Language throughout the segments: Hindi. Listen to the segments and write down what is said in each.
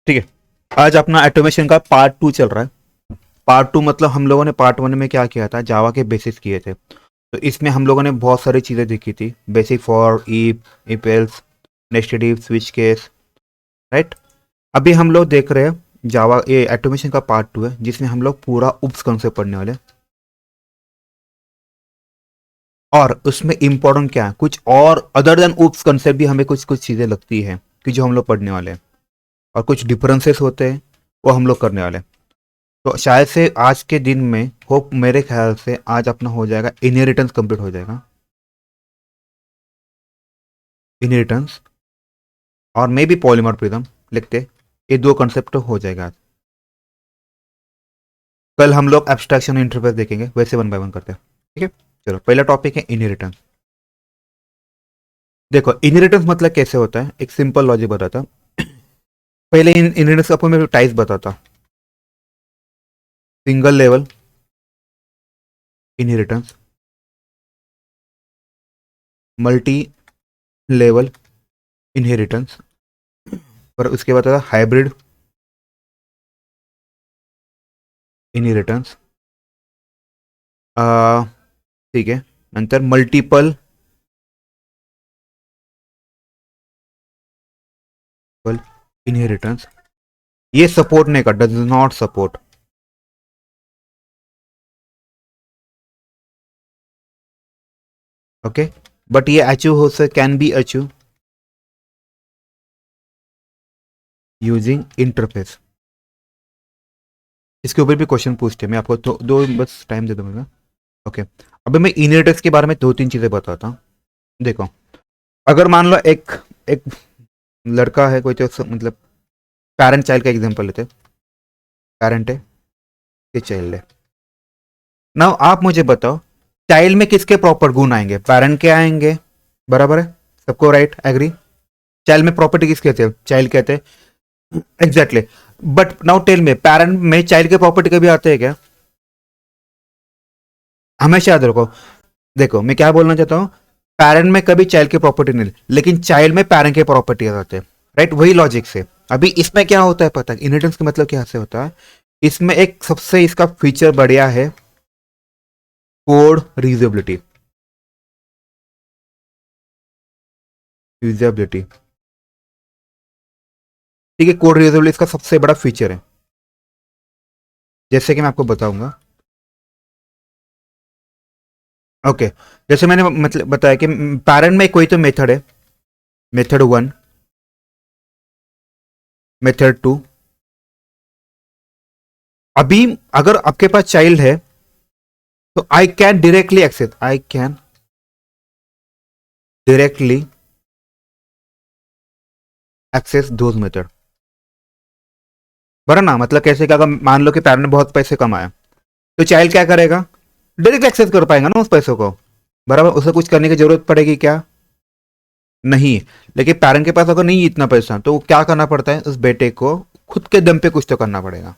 ठीक है। आज अपना ऑटोमेशन का पार्ट 2 चल रहा है। पार्ट 2 मतलब हम लोगों ने पार्ट 1 में क्या किया था, जावा के बेसिस किए थे। तो इसमें हम लोगों ने बहुत सारी चीज़ें देखी थी, basic for, if else, nested if, switch case, right. अभी हम लोग देख रहे हैं जावा ये ऑटोमेशन का पार्ट 2 है, जिसमें हम लोग पूरा उप्स कॉन्सेप्ट पढ़ने वाले हैं। और उसमें इंपॉर्टेंट क्या है, कुछ और अदर देन उप्स कॉन्सेप्ट भी हमें कुछ कुछ चीज़ें लगती है कि जो हम लोग पढ़ने वाले हैं, और कुछ डिफरेंसेस होते हैं वो हम लोग करने वाले हैं। तो शायद से आज के दिन में, होप मेरे ख्याल से आज अपना हो जाएगा, इनहेरिटेंस कंप्लीट हो जाएगा। इनहेरिटेंस और मे बी पॉलीमॉर्फिज्म लिखते, ये दो कंसेप्ट हो जाएगा आज। कल हम लोग एब्स्ट्रैक्शन इंटरफेस देखेंगे, वैसे वन बाय वन करते हैं। ठीक है, चलो पहला टॉपिक है इनहेरिटेंस। देखो इनहेरिटेंस मतलब कैसे होता है, एक सिंपल लॉजिक बताता हूं। पहले इनहेरिटेंस आपको मैं टाइप्स बताता। Single level inheritance, multi level inheritance, और उसके बाद हाइब्रिड इनहेरिटेंस। ठीक है, नंतर मल्टीपल इनहेरिटेंस। ये सपोर्ट नहीं करता, does not support. Okay, but ये अचीव हो सकता, can be achieve using interface. इसके ऊपर भी क्वेश्चन पूछते हैं, मैं आपको दो बस टाइम दे दूंगा। ओके, अभी मैं इनहेरिटेंस के बारे में दो तीन चीजें बताता हूँ। देखो, अगर मान लो एक एक लड़का है कोई, तो मतलब पेरेंट चाइल्ड का एग्जांपल लेते हैं। पेरेंट है, ये चाइल्ड है। नाउ आप मुझे बताओ, चाइल्ड में किसके प्रॉपर गुण आएंगे, पेरेंट के आएंगे, बराबर है, सबको राइट एग्री। चाइल्ड में प्रॉपर्टी किस कहते हैं, चाइल्ड कहते हैं, एग्जैक्टली। बट नाउ टेल में, पेरेंट में चाइल्ड के प्रॉपर्टी कभी आते हैं क्या? हमेशा याद रखो। देखो मैं क्या बोलना चाहता हूँ, पेरेंट में कभी चाइल्ड की प्रॉपर्टी नहीं, लेकिन चाइल्ड में पेरेंट के प्रॉपर्टी आ जाते हैं, राइट, वही लॉजिक से। अभी इसमें क्या होता है पता है, इनहेरिटेंस का मतलब क्या से होता है, इसमें एक सबसे इसका फीचर बढ़िया है, कोड रीयूजेबिलिटी। यूजेबिलिटी, ठीक है, कोड रीयूजेबिलिटी इसका सबसे बड़ा फीचर है। जैसे कि मैं आपको बताऊंगा। ओके, जैसे मैंने मतलब बताया कि पेरेंट में कोई तो मेथड है, मेथड 1, मेथड 2। अभी अगर आपके पास चाइल्ड है, तो I can directly access, I can directly access those method. बरा ना, मतलब कैसे कि अगर मान लो कि पेरेंट ने बहुत पैसे कमाए, तो चाइल्ड क्या करेगा, डायरेक्ट एक्सेस कर पाएगा ना उस पैसों को, बराबर। उसे कुछ करने की जरूरत पड़ेगी क्या? नहीं। लेकिन पेरेंट के पास अगर नहीं इतना पैसा, तो क्या करना पड़ता है, उस बेटे को खुद के दम पे कुछ तो करना पड़ेगा,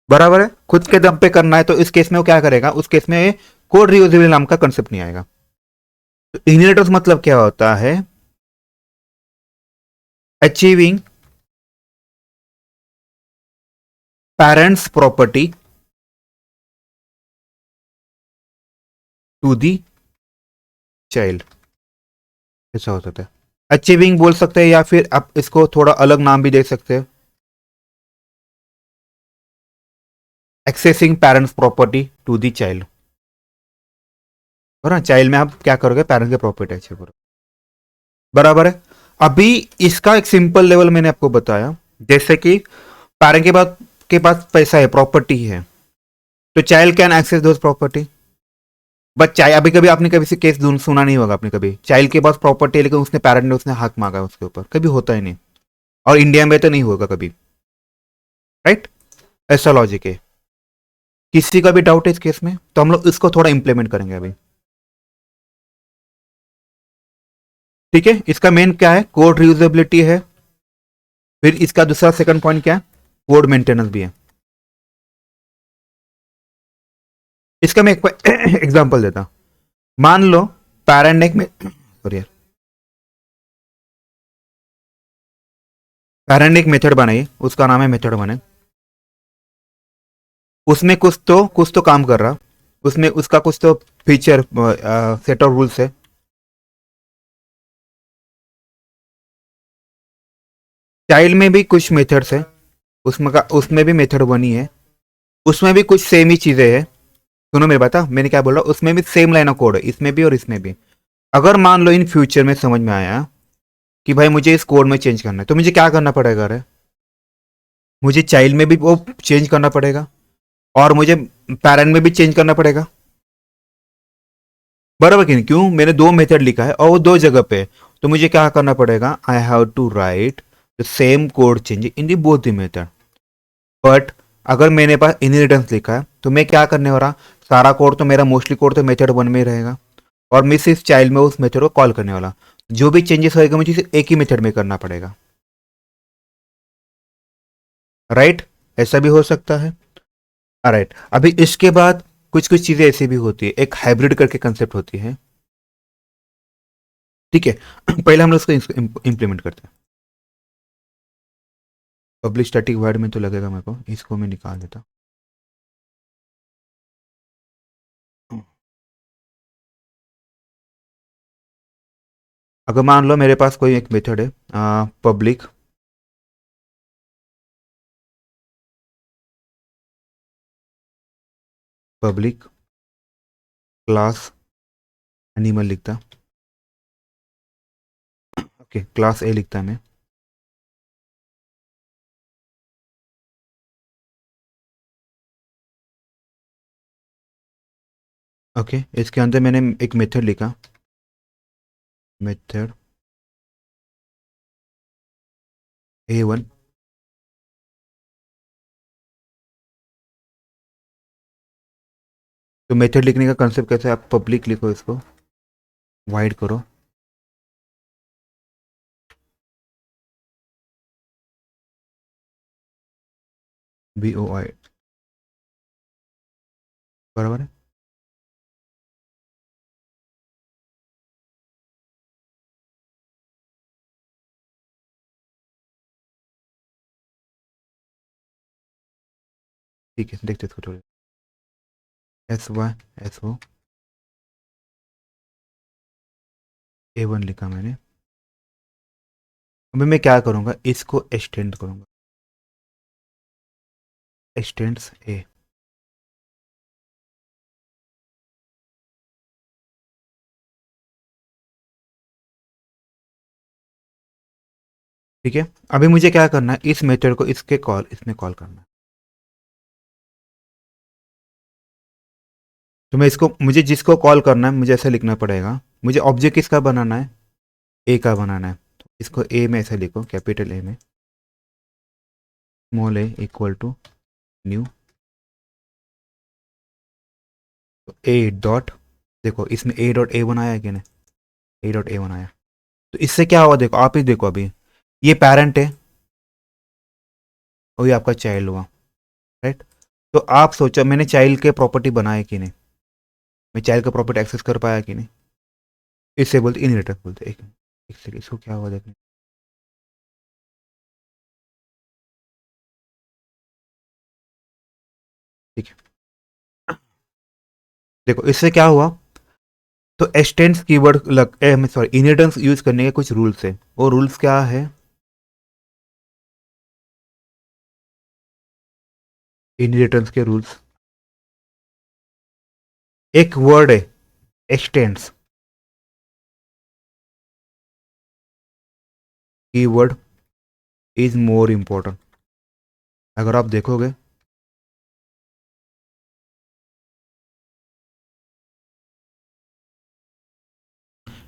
बराबर है, खुद के दम पे करना है। तो इस केस में वो क्या करेगा, उस केस में कोड रियूजेबल नाम का कंसेप्ट नहीं आएगा। तो इनहेरिटेंस मतलब क्या होता है, achieving parents property to the child, ऐसा हो सकता है। अचीविंग बोल सकते हैं, या फिर आप इसको थोड़ा अलग नाम भी दे सकते हैं, accessing parents property to the child. और चाइल्ड में आप क्या करोगे, पेरेंट्स की प्रॉपर्टी अच्छे करो, बराबर है। अभी इसका एक सिंपल लेवल मैंने आपको बताया, जैसे कि पेरेंट के पास पैसा है, प्रॉपर्टी है, तो child can access those property. But child, अभी कभी आपने कभी से केस सुना नहीं होगा आपने कभी, चाइल्ड के पास प्रॉपर्टी है लेकिन उसने पेरेंट ने उसने हक मांगा उसके ऊपर, कभी होता ही नहीं। और इंडिया में तो नहीं होगा कभी, राइट। ऐसा लॉजिक है। किसी का भी डाउट है इस केस में, तो हम लोग इसको थोड़ा इंप्लीमेंट करेंगे अभी। ठीक है, इसका मेन क्या है, कोड रियूजेबिलिटी है। फिर इसका दूसरा सेकंड पॉइंट क्या है, कोड मेंटेनेंस भी है। इसका मैं एक एग्जांपल देता हूं। मान लो पेरेंट ने एक, सॉरी यार, पैरेंट ने एक मेथड बनाई, उसका नाम है मेथड बने, उसमें कुछ तो काम कर रहा, उसमें उसका कुछ तो फीचर सेट ऑफ रूल्स है। चाइल्ड में भी कुछ मेथड्स है, उसमें भी मेथड बनी है, उसमें भी कुछ सेम ही चीजें है। सुनो मेरी बात, मैंने क्या बोला, उसमें भी सेम लाइन ऑफ कोड है, इसमें भी और इसमें भी। अगर मान लो इन फ्यूचर में समझ में आया कि भाई मुझे इस कोड में चेंज करना है, तो मुझे क्या करना पड़ेगा रे, मुझे चाइल्ड में भी वो चेंज करना पड़ेगा और मुझे पैरेंट में भी चेंज करना पड़ेगा, बराबर कि नहीं? क्यों, मैंने दो मेथड लिखा है और वो दो जगह पे है, तो मुझे क्या करना पड़ेगा, I have to write the same code change in the both the method. But अगर मैंने पास इनहेरिटेंस लिखा है तो मैं क्या करने वाला, सारा कोड तो मेरा मोस्टली कोड तो मेथड वन में ही रहेगा और मैं सिर्फ चाइल्ड में उस मेथड को कॉल करने वाला, जो भी चेंजेस होएगा मुझे सिर्फ एक ही मेथड में करना पड़ेगा, राइट? ऐसा भी हो सकता है। राइट, अभी इसके बाद कुछ कुछ चीजें ऐसी भी होती है, एक हाइब्रिड करके कंसेप्ट होती है, ठीक है? पहले हम लोग इसको इंप्लीमेंट करते हैं। पब्लिक स्टैटिक वर्ड में तो लगेगा मेरे को, इसको मैं निकाल देता। अगर मान लो मेरे पास कोई एक मेथड है, पब्लिक पब्लिक क्लास एनिमल लिखता, ओके क्लास ए लिखता मैं, ओके इसके अंदर मैंने एक मेथड लिखा, मेथड A1। तो मेथड लिखने का कंसेप्ट कैसे है, आप पब्लिक लिखो, इसको वाइड करो, BOI, बराबर है। ठीक है, देखते इसको थोड़ी, SY SO A1 लिखा मैंने। अभी मैं क्या करूँगा, इसको एक्सटेंड करूँगा, एक्सटेंड्स ए, ठीक है? अभी मुझे क्या करना है, इस मेथड को इसमें कॉल करना है। तो मैं इसको, मुझे जिसको कॉल करना है मुझे ऐसा लिखना पड़ेगा, मुझे ऑब्जेक्ट किसका बनाना है, ए का बनाना है, तो इसको ए में ऐसा लिखो, कैपिटल ए में, small a equal to new, तो ए डॉट, देखो इसमें A.A1 आया कि नहीं, A.A1 आया। तो इससे क्या हुआ, देखो आप ही देखो, अभी ये पेरेंट है और ये आपका चाइल्ड हुआ, राइट? तो आप सोचो मैंने चाइल्ड के प्रॉपर्टी बनाए कि नहीं, मैं चाइल्ड का प्रॉपर्टी एक्सेस कर पाया कि नहीं, इससे बोलते इनहेरिटेंस बोलते। एक सेकंड, इसको क्या हुआ देखने, ठीक है? देखो इससे क्या हुआ, तो expanse keyword sorry inheritance use करने के कुछ रूल्स है, वो रूल्स क्या है, इनहेरिटेंस के रूल्स, एक वर्ड है expanse, keyword is more important. अगर आप देखोगे,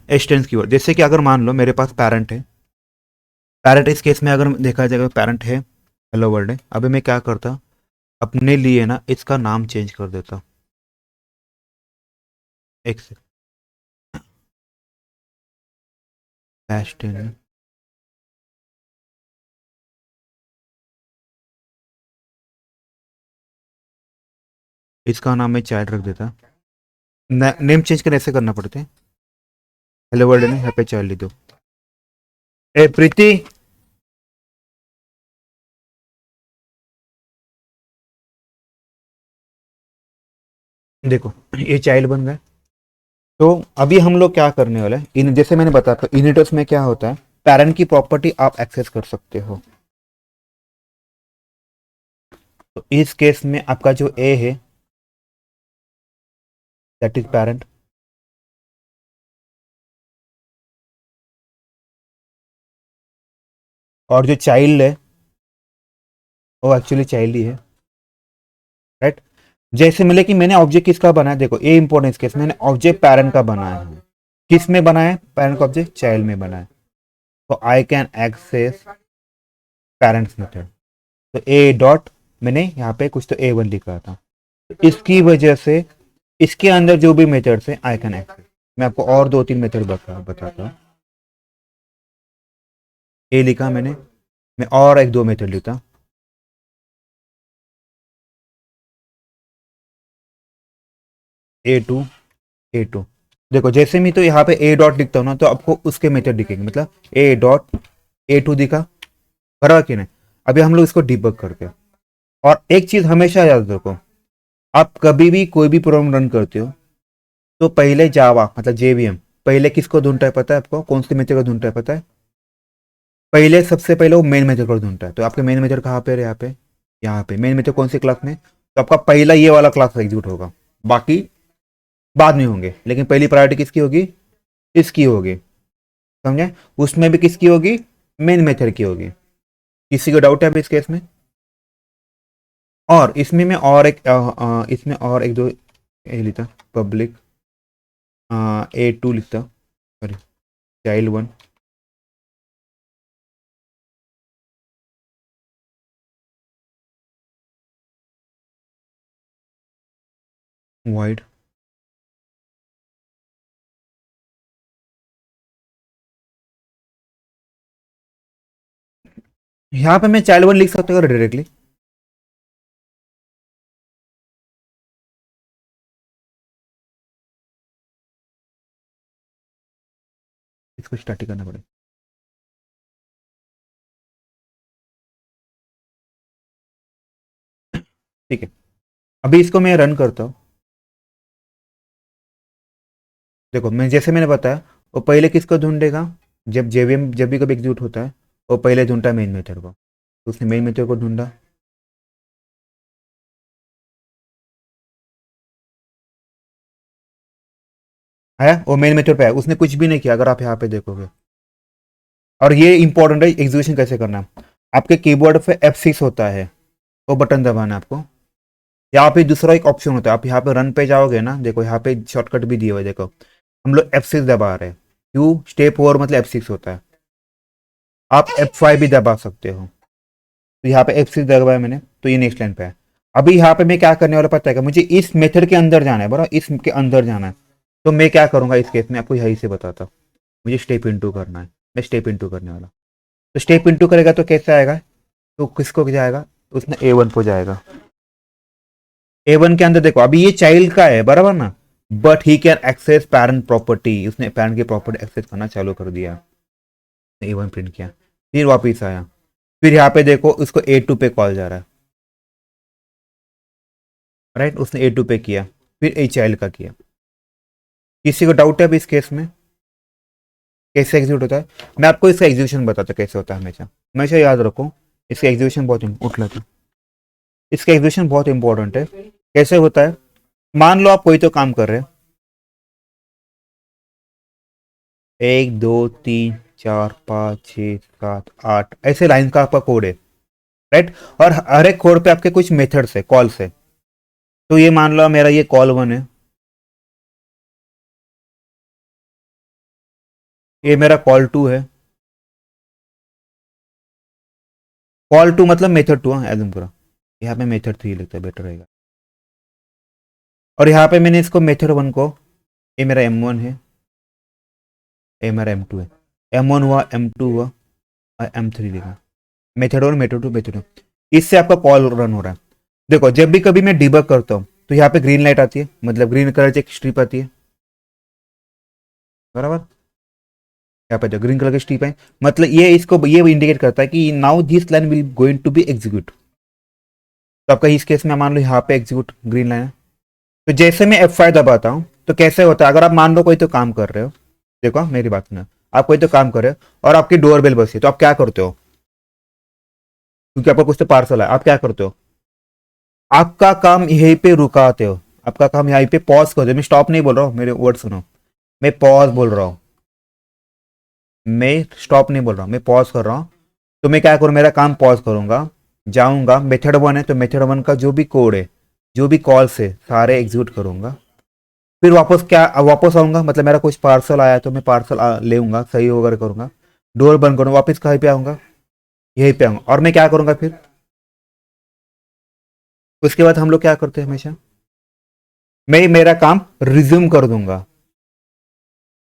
एक्सटेंस कीवर्ड, जैसे कि अगर मान लो मेरे पास पेरेंट है, पेरेंट इस केस में अगर देखा जाएगा पेरेंट है, हेलो वर्ल्ड है, अभी मैं क्या करता, अपने लिए ना इसका नाम चेंज कर देता, एक से टेन, इसका नाम मैं चाइल्ड रख देता। नेम चेंज करने ऐसे करना पड़ते हैं, हेलो वर्ल्ड ने यहाँ पे चाइल्ड लिख दो। ए प्रीति, देखो ये चाइल्ड बन गए। तो अभी हम लोग क्या करने वाले हैं, इन जैसे मैंने बताया था इनिटर्स में क्या होता है, पेरेंट की प्रॉपर्टी आप एक्सेस कर सकते हो। तो इस केस में आपका जो ए है दैट इज पेरेंट, और जो चाइल्ड है वो एक्चुअली चाइल्ड ही है, राइट। जैसे मिले कि मैंने ऑब्जेक्ट किसका बनाया, देखो ए इंपॉर्टेंस केस मैंने ऑब्जेक्ट पेरेंट का बनाया है। किस में बनाया है, पेरेंट का ऑब्जेक्ट चाइल्ड में बनाया है। तो I can access parents method. तो ए डॉट मैंने यहाँ पे कुछ तो ए वन लिखा था, तो इसकी वजह से इसके अंदर जो भी मेथड्स है आई कैन एक्सेस। मैं आपको और दो तीन मेथड बताता हूँ। ए लिखा मैंने, मैं और एक दो मेथड लिखता, A2 A2। देखो जैसे मैं तो यहाँ पे ए डॉट लिखता हूँ ना, तो आपको उसके मेथड दिखेंगे, मतलब ए डॉट A2 दिखा, बराबर कि नहीं। अभी हम लोग इसको डिबग करते हैं। और एक चीज हमेशा याद रखो, आप कभी भी कोई भी प्रोग्राम रन करते हो तो पहले जावा मतलब जेवीएम पहले किसको ढूंढता है पता है आपको, कौन सी मेथड को ढूंढता है पता है, पहले सबसे पहले वो मेन मेथड को ढूंढता है। तो आपके मेन मेथड कहाँ पे है, यहाँ पे मेन मेथड कौन सी क्लास में, तो आपका पहला ये वाला क्लास एग्जीक्यूट होगा, बाकी बाद में होंगे, लेकिन पहली प्रायोरिटी किसकी होगी, इसकी होगी, समझे। उसमें भी किसकी होगी, मेन मेथड की होगी। किसी को डाउट है अभी इस केस में। और इसमें मैं और एक इसमें और एक दो ये लिखता, पब्लिक A2 लिखता, सॉरी चाइल्ड वन, वाइड। यहाँ पे मैं चाइल्ड वन लिख सकता हूँ डायरेक्टली, इसको स्टार्ट करना पड़ेगा। ठीक है, अभी इसको मैं रन करता हूँ। देखो मैं जैसे मैंने बताया, वो पहले किसको ढूंढेगा, जब जेवीएम जब भी कभी एग्जीक्यूट होता है वो पहले ढूंढता है मेन मेथड को। तो उसने मेन मेथड को ढूंढा, आया वो मेन मेथड पे आया, उसने कुछ भी नहीं किया अगर आप यहाँ पे देखोगे। और ये इंपॉर्टेंट है एग्जीक्यूशन कैसे करना है। आपके कीबोर्ड पे F6 होता है, वो बटन दबाना है आपको। यहाँ पे दूसरा एक ऑप्शन होता है, आप यहाँ पे रन पे जाओगे ना, देखो यहाँ पे शॉर्टकट भी दिया हुआ है, देखो हम लोग F6 दबा रहे हैं, क्यों, स्टेप 4 मतलब F6 होता है। आप F5 भी दबा सकते हो। तो यहाँ पे F6 दबाया मैंने, तो ये नेक्स्ट लाइन पे है। अभी यहाँ पे मैं क्या करने वाला पता है क्या, मुझे इस मेथड के अंदर जाना है, बराबर इसके अंदर जाना है। तो मैं क्या करूंगा इस केस में, आपको यही से बताता हूँ। मुझे स्टेप इनटू करना है, मैं स्टेप इनटू करने वाला। तो स्टेप इनटू करेगा तो कैसे आएगा, तो किसको जाएगा, उसने A1 को जाएगा। A1 के अंदर देखो अभी ये चाइल्ड का है, बराबर ना, but he can access parent property, उसने पेरेंट की प्रॉपर्टी एक्सेस करना चालू कर दिया। A1 प्रिंट किया, फिर वापिस आया, फिर यहाँ पे देखो उसको A2 पे कॉल जा रहा है, राइट, उसने A2 पे किया, फिर ए चाइल्ड का किया। किसी को डाउट है अभी इस केस में कैसे एग्जीक्यूट होता है, मैं आपको इसका एग्जीक्यूशन बताता कैसे होता है। हमेशा हमेशा याद रखो, इसका एग्जीक्यूशन बहुत उठ लेता है, इसका एग्जीक्यूशन बहुत इंपॉर्टेंट है। कैसे होता है, मान लो आप कोई तो काम कर रहे हैं, 1 2 3 4 5 6 7 8 ऐसे लाइन का आपका कोड है, राइट। और हर एक कोड पे आपके कुछ मेथड्स है, कॉल्स है। तो ये मान लो मेरा ये कॉल वन है, ये मेरा कॉल टू है, कॉल टू मतलब मेथड टू, हाँ एकदम पूरा, यहाँ पे मेथड थ्री लिखता है बेटर रहेगा। और यहाँ पे मैंने इसको मेथड वन को, ये मेरा M1 है, ये मेरा M2 है, M1 हुआ, M2 हुआ और M3 लिखा, method one method two method two, इससे आपका कॉल रन हो रहा है। देखो जब भी कभी मैं डिबग करता हूँ तो यहाँ पे ग्रीन लाइट आती है, मतलब ग्रीन कलर की एक स्ट्रिप आती है, बराबर। यहाँ पे जो ग्रीन कलर की स्ट्रिप है, मतलब ये इंडिकेट करता है कि now this line will going to be execute. तो आपका इस केस में मान लो यहाँ पे एग्जीक्यूट ग्रीन लाइन है, तो जैसे मैं F5 दबाता हूँ तो कैसे होता है, अगर आप मान लो कोई तो काम कर रहे हो, देखो मेरी बात सुनो, आप कोई तो काम कर रहे हो और आपकी डोर बेल बजी तो आप क्या करते हो, क्योंकि आपको कुछ तो पार्सल है, आप क्या करते हो, आपका काम यहीं पे रुकाते हो, आपका काम यहीं पे पॉज कर दो, मैं स्टॉप नहीं बोल रहा हूँ, मेरे वर्ड सुनो, मैं पॉज बोल रहा हूँ, मैं स्टॉप नहीं बोल रहा हूँ, मैं पॉज कर रहा हूँ। तो मैं क्या करूँ, मेरा काम पॉज करूंगा, जाऊंगा मेथड वन है तो मेथड वन का जो भी कोड है, जो भी कॉल्स है सारे एग्जीक्यूट करूंगा, फिर वापस क्या वापस आऊंगा, मतलब मेरा कुछ पार्सल आया तो मैं पार्सल लेऊंगा, सही वगैरह करूंगा, डोर बंद करूंगा, वापस कहीं पे आऊंगा, यहीं पे आऊंगा, और मैं क्या करूंगा फिर, उसके बाद हम लोग क्या करते हैं हमेशा, मैं मेरा काम रिज्यूम कर दूंगा।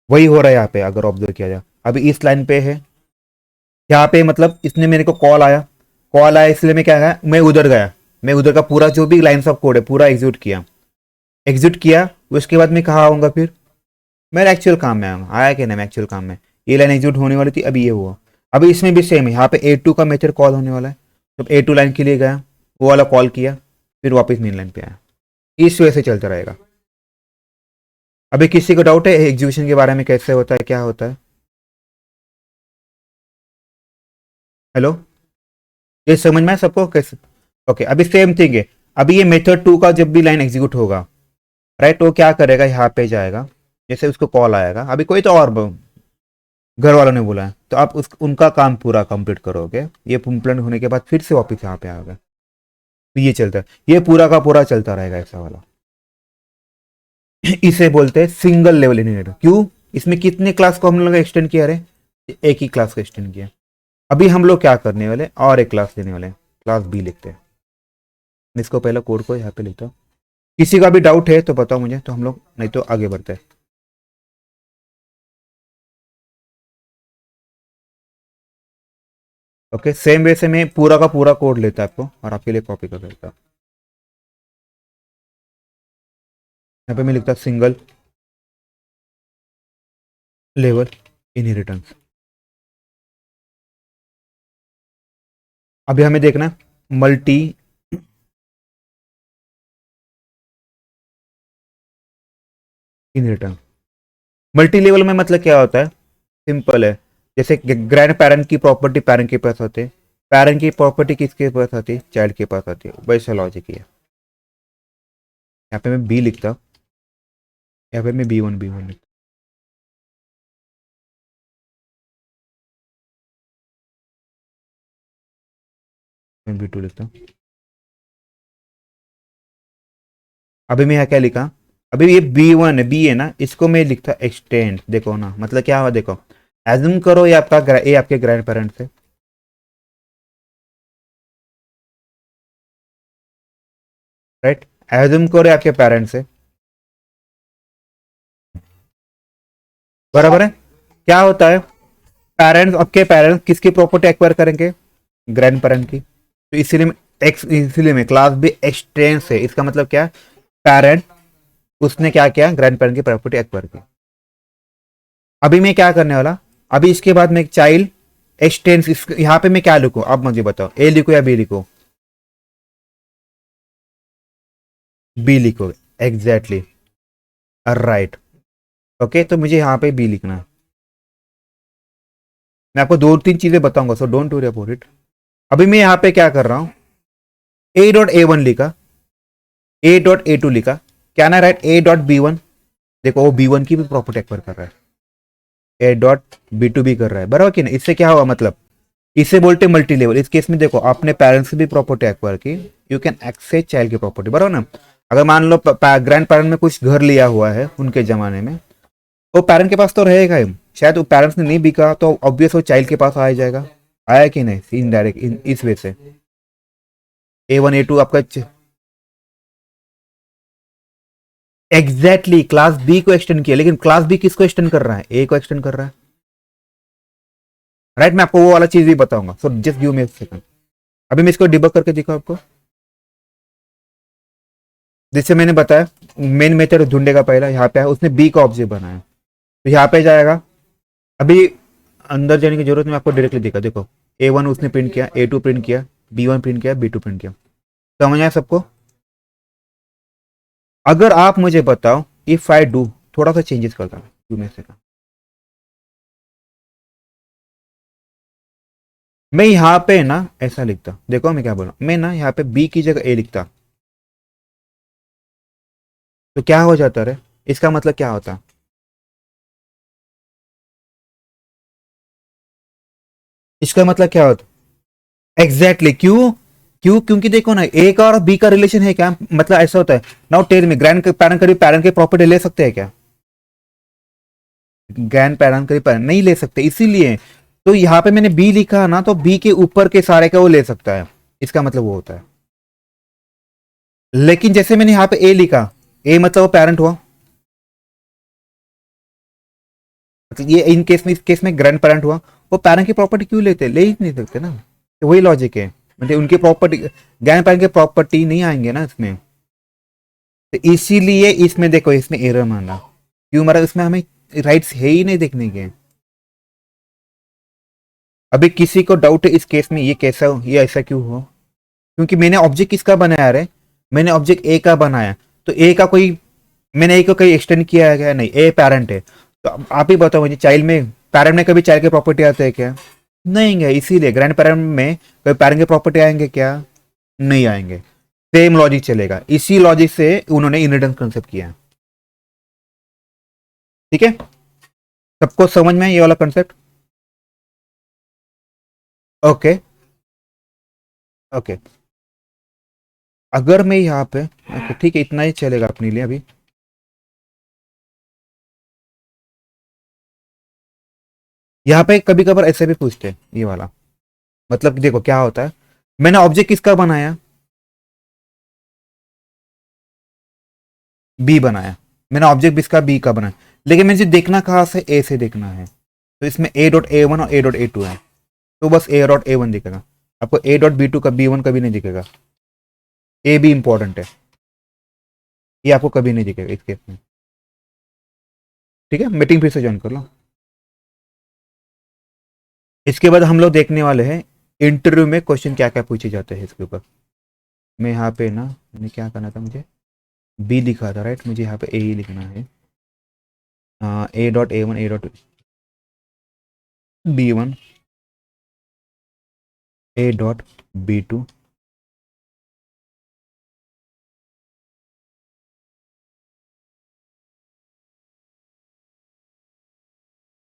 वही हो रहा है यहाँ पे, अगर ऑब्जर्व किया जाए अभी इस लाइन पे है, यहाँ पे मतलब इसने मेरे को कॉल आया इसलिए मैं क्या गया, मैं उधर गया, मैं उधर का पूरा जो भी लाइन्स ऑफ कोड है पूरा एग्जीक्यूट किया, उसके बाद मैं कहाँ आऊंगा फिर, मेरा एक्चुअल काम में आऊंगा, आया कि नहीं मैं एक्चुअल काम में, ये लाइन एग्जीक्यूट होने वाली थी, अभी ये हुआ, अभी इसमें भी सेम है, यहाँ पे A2 का मेथड कॉल होने वाला है, जब A2 लाइन के लिए गया, वो वाला कॉल किया, फिर वापस मेन लाइन पे आया, इस वजह से चलता रहेगा। अभी किसी को डाउट है एग्जीक्यूशन के बारे में, कैसे होता है क्या होता है, हेलो, ये समझ में है सबको कैसे, ओके अभी सेम थिंग है, अभी ये मेथड 2 का जब भी लाइन एग्जीक्यूट होगा, राइट, वो क्या करेगा, यहाँ पे जाएगा, जैसे उसको कॉल आएगा, अभी कोई तो और घर वालों ने बोला है तो आप उनका काम पूरा कंप्लीट करोगे, ये कंप्लीट होने के बाद फिर से वापस यहाँ पे आओगे, तो ये चलता है, ये पूरा का पूरा चलता रहेगा ऐसा वाला। इसे बोलते हैं सिंगल लेवल इनहेरिटर। क्यों, इसमें कितने क्लास को हम लोग एक्सटेंड किया रे, एक ही क्लास को एक्सटेंड किया। अभी हम लोग क्या करने वाले, और एक क्लास लेने वाले, क्लास बी लिखते हैं, इसको पहले कोड को यहाँ पे लिखता हूँ, किसी का भी डाउट है तो बताओ मुझे, तो हम लोग नहीं तो आगे बढ़ते हैं। ओके सेम वे से मैं पूरा का पूरा कोड लेता आपको और आपके लिए कॉपी कर देता, यहाँ पे मैं लिखता सिंगल लेवल इनहेरिटेंस। अभी हमें देखना है मल्टी इनहेरिटेंस। मल्टी लेवल में मतलब क्या होता है, सिंपल है, जैसे ग्रैंड पेरेंट की प्रॉपर्टी पेरेंट के पास होते, पेरेंट की प्रॉपर्टी किसके पास आती है, चाइल्ड के पास आती है, वैसा लॉजिक है। यहाँ पे मैं बी लिखता हूँ, यहाँ पे मैं B1 लिखता हूँ, B2 लिखता हूँ। अभी मैं यहाँ क्या लिखा, अभी ये B1 है, बी है ना, इसको मैं लिखता एक्सटेंड, देखो ना मतलब क्या हुआ, देखो एज्यूम करो ये आपका ये आपके ग्रैंड पेरेंट्स है, राइट, एज्यूम करो ये आपके पेरेंट्स है, बराबर है। क्या होता है, पेरेंट्स, आपके पेरेंट्स किसकी प्रॉपर्टी एक्वायर करेंगे, ग्रैंड पेरेंट की, तो इसीलिए में क्लास भी एक्सटेंस है, इसका मतलब क्या, पेरेंट उसने क्या किया, ग्रैंड पेरेंट की प्रॉपर्टी एक्वायर की। अभी मैं क्या करने वाला, अभी इसके बाद मैं एक चाइल्ड एक्सटेंस, यहाँ पे मैं क्या लिखूं, अब मुझे बताओ, ए लिखो या बी लिखो, बी लिखो, एग्जैक्टली, राइट, ओके तो मुझे यहाँ पे बी लिखना है, मैं आपको दो तीन चीजें बताऊंगा, so don't worry about it. अभी मैं यहाँ पे क्या कर रहा हूँ, A.A1 लिखा, A.A2 लिखा, क्या ना राइट, A.B1, देखो वो B1 की भी प्रॉपर्टी एक्वायर कर रहा है, A.B2 भी कर रहा है, बराबर कि नहीं, इससे क्या हुआ मतलब, इसे बोलते मल्टी लेवल। इस केस में देखो आपने पेरेंट्स की भी प्रॉपर्टी एक्वायर की, यू कैन एक्सेस चाइल्ड की प्रॉपर्टी, बराबर ना। अगर मान लो ग्रैंड पेरेंट में कुछ घर लिया हुआ है उनके जमाने में, वो पेरेंट के पास तो रहेगा ही, शायद वो पेरेंट्स ने नहीं बिका तो ऑब्वियस वो चाइल्ड के पास आ जाएगा, आया कि नहीं, इनडायरेक्ट इस वे से A1 A2 आपका एग्जैक्टली क्लास बी को एक्सटेंड किया, लेकिन क्लास बी किसको एक्सटेंड कर रहा है, ए को एक्सटेंड कर रहा है, राइट। मैं आपको वो वाला चीज भी बताऊंगा, so just give me second. अभी मैं इसको डिबग करके दिखा आपको, जिससे मैंने बताया मेन मेथड ढूंढेगा, पहला यहाँ पे है, उसने बी का ऑब्जेक्ट बनाया, तो यहाँ पे जाएगा। अभी अंदर जाने की जरूरत नहीं, आपको डायरेक्टली दिखा, देखो A1 उसने प्रिंट किया, A2 प्रिंट किया, B1 प्रिंट किया, B2 प्रिंट किया, समझ आया सबको। अगर आप मुझे बताओ इफ आई डू, थोड़ा सा चेंजेस करता हूँ डू में से का। मैं यहाँ पे ना ऐसा लिखता, देखो मैं क्या बोल रहा हूँ, मैं ना यहाँ पे बी की जगह ए लिखता, तो क्या हो जाता रे, इसका मतलब क्या होता, इसका मतलब क्या होता, एग्जैक्टली exactly, क्यों, क्यों, क्योंकि देखो ना ए का और बी का रिलेशन है क्या, मतलब ऐसा होता है। नाउ टेल में ग्रैंड पेरेंट करीब पेरेंट की प्रॉपर्टी ले सकते हैं क्या, ग्रैंड पेरेंट करीब पेरेंट नहीं ले सकते, इसीलिए तो यहाँ पे मैंने बी लिखा ना, तो बी के ऊपर के सारे का वो ले सकता है, इसका मतलब वो होता है। लेकिन जैसे मैंने यहाँ पे ए लिखा, ए मतलब वो पेरेंट हुआ, मतलब ये इन केस में, इस केस में ग्रैंड पेरेंट हुआ, वो पेरेंट की प्रॉपर्टी क्यों लेते, ले ही नहीं सकते ना, तो वही लॉजिक है, मतलब उनकी प्रॉपर्टी, ग्रैंड पेरेंट की प्रॉपर्टी नहीं आएंगे ना इसमें, तो इसीलिए इसमें देखो इसमें एरर माना, क्यों मारा, इसमें हमें राइट्स है ही नहीं देखने के। अभी किसी को डाउट है इस केस में ये कैसा हो, ये ऐसा क्यों हो, क्योंकि मैंने ऑब्जेक्ट किसका बनाया रे, मैंने ऑब्जेक्ट ए का बनाया, तो ए का कोई, मैंने ए को कहीं एक्सटेंड किया है क्या, नहीं, ए पेरेंट है, तो अब आप ही बताओ मुझे, चाइल्ड में पेरेंट में कभी चाइल्ड की प्रॉपर्टी आते हैं क्या, नहीं है, इसीलिए ग्रैंड पेरेंट में कभी पेरेंट की प्रॉपर्टी आएंगे क्या, नहीं आएंगे, सेम लॉजिक चलेगा, इसी लॉजिक से उन्होंने इनहेरिटेंस कंसेप्ट किया है। ठीक है, सबको समझ में है ये वाला कंसेप्ट, ओके, ओके। अगर मैं यहाँ पे, ओके ठीक है, इतना ही चलेगा अपने लिए अभी। यहाँ पे कभी कभार ऐसे भी पूछते हैं ये वाला, मतलब देखो क्या होता है, मैंने ऑब्जेक्ट किसका बनाया, बी बनाया, मैंने ऑब्जेक्ट इसका बी का बनाया, लेकिन मुझे देखना कहाँ से, ए से देखना है, तो इसमें ए डॉट ए वन और ए डॉट ए टू है, तो बस ए डॉट ए वन दिखेगा, आपको ए डॉट बी टू का बी वन कभी नहीं दिखेगा, ए भी इंपॉर्टेंट है, ये आपको कभी नहीं दिखेगा इस केस में। ठीक है, मीटिंग फिर से ज्वाइन कर लो। इसके बाद हम लोग देखने वाले हैं इंटरव्यू में क्वेश्चन क्या क्या पूछे जाते हैं इसके ऊपर। मैं यहाँ पे ना, मैंने क्या करना था, मुझे बी लिखा था राइट, मुझे यहाँ पे ए ही लिखना है, A dot A one, A dot B one, A dot B two,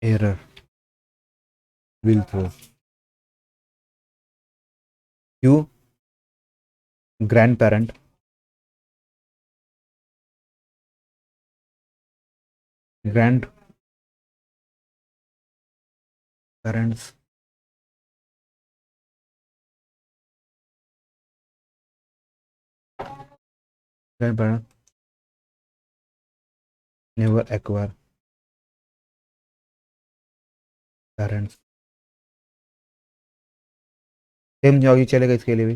error will throw, क्यों, grandparent, grandparents grandparent never acquire parents, same जॉगी चलेगा इसके लिए भी।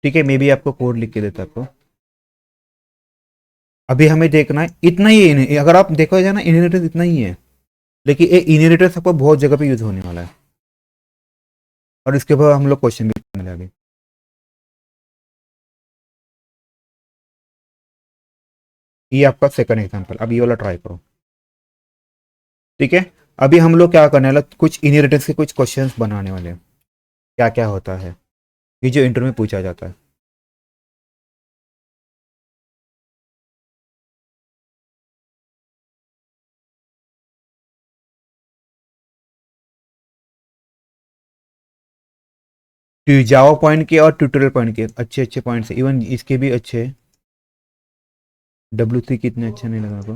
ठीक है, मैं भी आपको कोड लिख के देता आपको, अभी हमें देखना है इतना ही है, अगर आप देखो जाए ना इनहेरिटेंस इतना ही है, लेकिन ये इनहेरिटेंस आपको बहुत जगह पे यूज होने वाला है, और इसके बाद हम लोग क्वेश्चन भी करने लगे। ये आपका सेकंड एग्जांपल, अब ये वाला ट्राई करो। ठीक है, अभी हम लोग क्या करने वाला, कुछ इनहेरिटेंस के कुछ क्वेश्चंस बनाने वाले हैं, क्या क्या होता है, ये जो इंटरव्यू में पूछा जाता है। जावा पॉइंट के और ट्यूटोरियल पॉइंट के अच्छे अच्छे पॉइंट्स, इवन इसके भी अच्छे, W3 कितने अच्छे नहीं लगा को।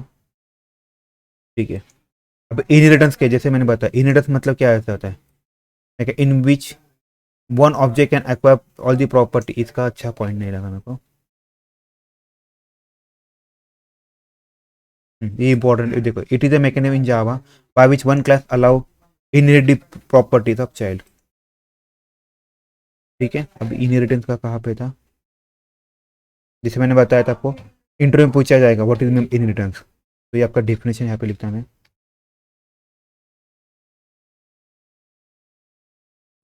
ठीक है, अब इनहेरिटेंस के जैसे मैंने बताया, इनहेरिटेंस मतलब क्या ऐसा होता है, in which one object can acquire all the property, इसका अच्छा पॉइंट नहीं लगा मेरे को। ये इंपॉर्टेंट देखो, it is a mechanism in Java by which one class allow inherited properties of child. ठीक है, अब इनहेरिटेंस का कहाँ पे था, जैसे मैंने बताया था आपको, इंटरव्यू में पूछा जाएगा व्हाट इज इनहेरिटेंस, तो ये आपका डेफिनेशन यहाँ पे लिखता है।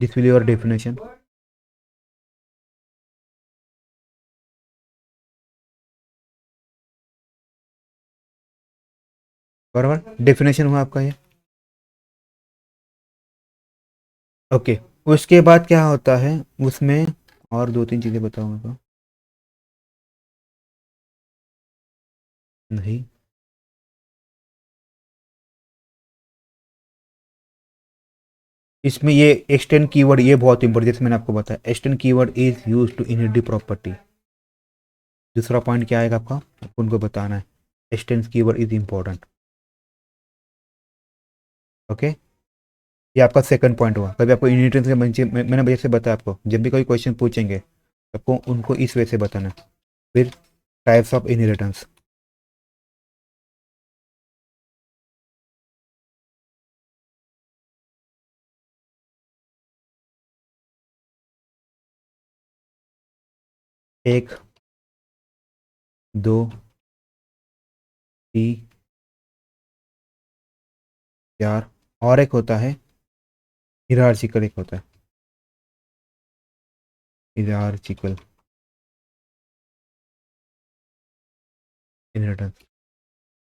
दिस विल योर डेफिनेशन, बराबर डेफिनेशन हुआ आपका ये। ओके, उसके बाद क्या होता है उसमें, और दो तीन चीज़ें बताऊंगा तो नहीं, इसमें ये एक्सटेंड कीवर्ड ये बहुत इंपॉर्टेंट, जैसे मैंने आपको बताया extend keyword is use to inherit property. दूसरा पॉइंट क्या आएगा आपका, आपको उनको बताना है extend keyword is important. Okay, ये आपका सेकंड पॉइंट हुआ। कभी आपको इनहेरिटेंस के मैंने जैसे बताया आपको, जब भी कोई क्वेश्चन पूछेंगे आपको उनको इस वे से बताना है। फिर टाइप्स ऑफ इनहेरिटेंस, एक, दो, तीन, चार, और एक होता है हिरार्चिकल, एक होता है हिरार्चिकल इनहेरिटेंस।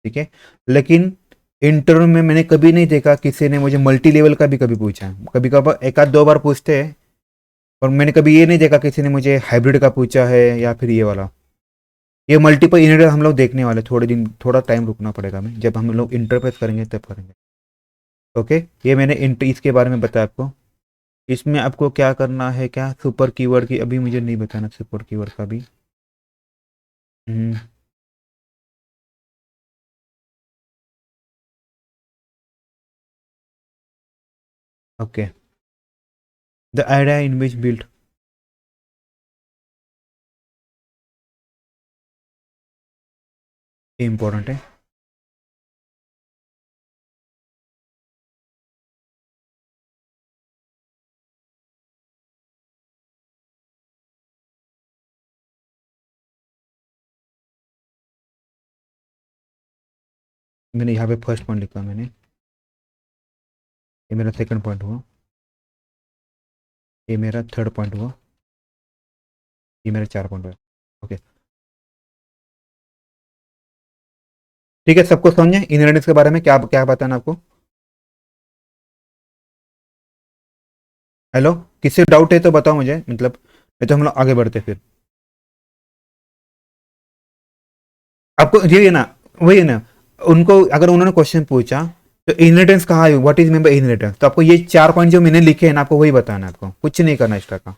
ठीक है, लेकिन इंटरव्यू में मैंने कभी नहीं देखा किसी ने मुझे मल्टी लेवल का भी कभी पूछा है। कभी कभार एक आध दो बार पूछते हैं, और मैंने कभी ये नहीं देखा किसी ने मुझे हाइब्रिड का पूछा है या फिर ये वाला। ये मल्टीपल इनहेरिटेंस हम लोग देखने वाले, थोड़े दिन थोड़ा टाइम रुकना पड़ेगा हमें, जब हम लोग इंटरप्रेट करेंगे तब करेंगे। ओके, ये मैंने इसके बारे में बताया आपको। इसमें आपको क्या करना है, क्या सुपर कीवर्ड की अभी मुझे नहीं बताना, सुपर कीवर्ड का भी। Hmm, okay, the idea in which built, ये इंपॉर्टेंट है। मैंने यहाँ पे फर्स्ट पॉइंट लिखा, मैंने ये मेरा सेकंड पॉइंट हुआ, ये मेरा थर्ड पॉइंट हुआ, ये मेरा चार पॉइंट हुआ। ओके, ठीक है, सबको समझे इनहेरिटेंस के बारे में क्या क्या बताना आपको। हेलो, किसी डाउट है तो बताओ मुझे, मतलब नहीं तो हम लोग आगे बढ़ते फिर। आपको ये है ना, वही है ना, उनको अगर उन्होंने क्वेश्चन पूछा तो इनहेरिटेंस कहाँ है, what is mean by inheritance, तो आपको ये चार पॉइंट जो मैंने लिखे हैं ना आपको वही बताना है, आपको कुछ नहीं करना एक्स्ट्रा का।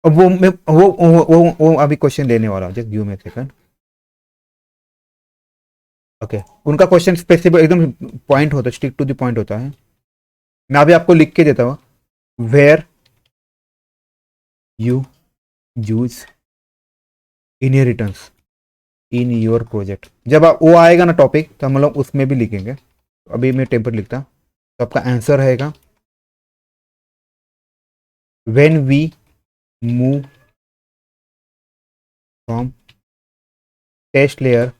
अब वो मैं वो अभी क्वेश्चन लेने वाला हूँ, just give me second. Okay, उनका क्वेश्चन स्पेसिफिक एकदम पॉइंट होता है, स्टिक टू द पॉइंट होता है। मैं अभी आपको लिख के देता हूँ, where you use inheritance in your project, जब वो आएगा ना टॉपिक तो हम लोग उसमें भी लिखेंगे। अभी मैं टेम्पर लिखता, तो आपका आंसर रहेगा when we move from test layer,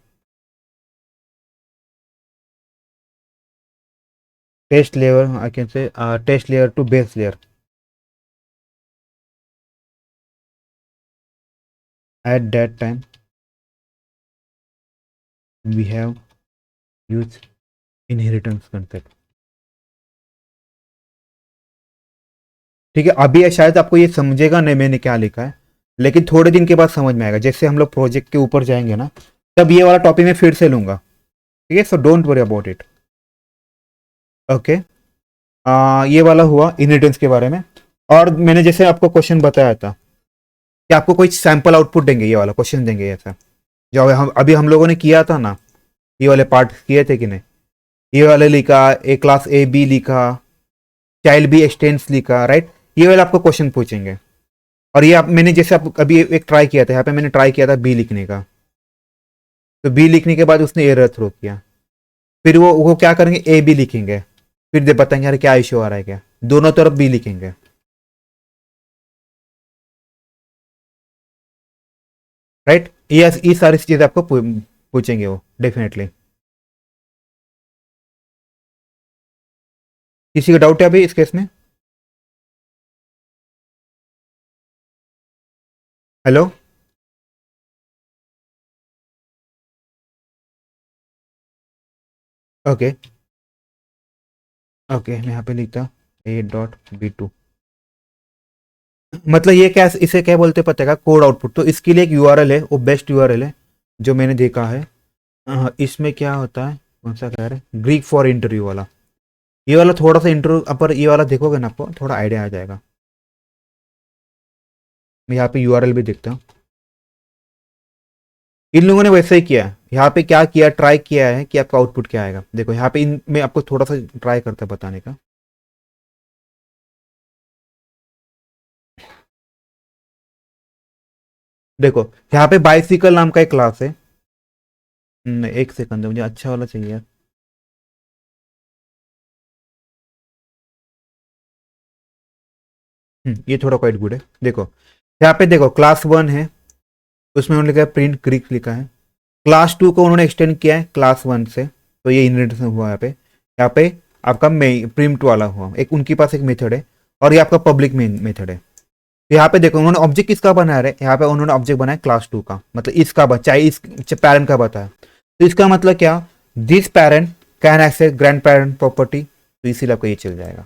test layer I can say test layer to base layer, at that time we have used inheritance concept। ठीक है, अभी ये शायद आपको ये समझेगा नहीं मैंने क्या लिखा है, लेकिन थोड़े दिन के बाद समझ में आएगा, जैसे हम लोग प्रोजेक्ट के ऊपर जाएंगे ना, तब ये वाला टॉपिक मैं फिर से लूंगा। ठीक है, so don't worry about it. Okay, ये वाला हुआ इनहेरिटेंस के बारे में। और मैंने जैसे आपको क्वेश्चन बताया था कि आपको कोई सैंपल आउटपुट देंगे, ये वाला क्वेश्चन देंगे ऐसा, जो हम लोगों ने किया था ना, ये वाले पार्ट किए थे कि नहीं, ये वाले लिखा, ए क्लास ए बी लिखा, चाइल्ड बी एक्सटेंस लिखा, राइट, ये वाला आपको क्वेश्चन पूछेंगे। और ये आप मैंने जैसे आप अभी एक ट्राई किया था, यहाँ पे मैंने ट्राई किया था बी लिखने का, तो बी लिखने के बाद उसने एरर थ्रो किया, फिर वो क्या करेंगे, ए बी लिखेंगे, फिर दे बताएंगे यार क्या इशू आ रहा है, क्या दोनों तरफ बी लिखेंगे, राइट। ये सारी चीजें आपको पूछेंगे वो डेफिनेटली। किसी का डाउट है अभी इस केस में? हेलो? ओके ओके, मैं यहाँ पे लिखता a.b2। मतलब ये क्या, इसे क्या बोलते हैं पता है? Code output. तो इसके लिए एक यूआरएल है, वो बेस्ट यूआरएल है जो मैंने देखा है। इसमें क्या होता है, कौन सा कह रहे हैं, ग्रीक फॉर इंटरव्यू वाला। ये वाला थोड़ा सा इंटरव्यू पर ये वाला देखोगे ना, आपको थोड़ा आइडिया आ जाएगा। मैं यहाँ पे यूआरएल भी देखता हूँ। इन लोगों ने वैसे ही किया है। यहाँ पे क्या किया, ट्राई किया है कि आपका आउटपुट क्या आएगा। देखो यहाँ पे इन मैं आपको थोड़ा सा ट्राई करता है बताने का। देखो यहाँ पे बाइसिकल नाम का एक क्लास है। एक सेकंड, मुझे अच्छा वाला चाहिए यार। ये थोड़ा क्वाइट गुड है। देखो यहाँ पे देखो क्लास 1 है, उसमें उन्होंने लिखा है प्रिंट ग्रीक लिखा है। क्लास 2 को उन्होंने एक्सटेंड किया है क्लास 1 से, तो ये इनहेरिटेंस हुआ यहाँ पे। यहाँ पे आपका प्रिंट वाला हुआ, एक उनके पास एक मेथड है, और ये आपका पब्लिक मेथड है। तो यहाँ पे देखो उन्होंने ऑब्जेक्ट किसका बनाया है, यहाँ पे उन्होंने ऑब्जेक्ट बनाया क्लास 2 का, मतलब इसका चाहे इस पेरेंट का बताया। तो इसका मतलब क्या, this parent can access grandparent property, तो इसीलिए आपको ये चल जाएगा।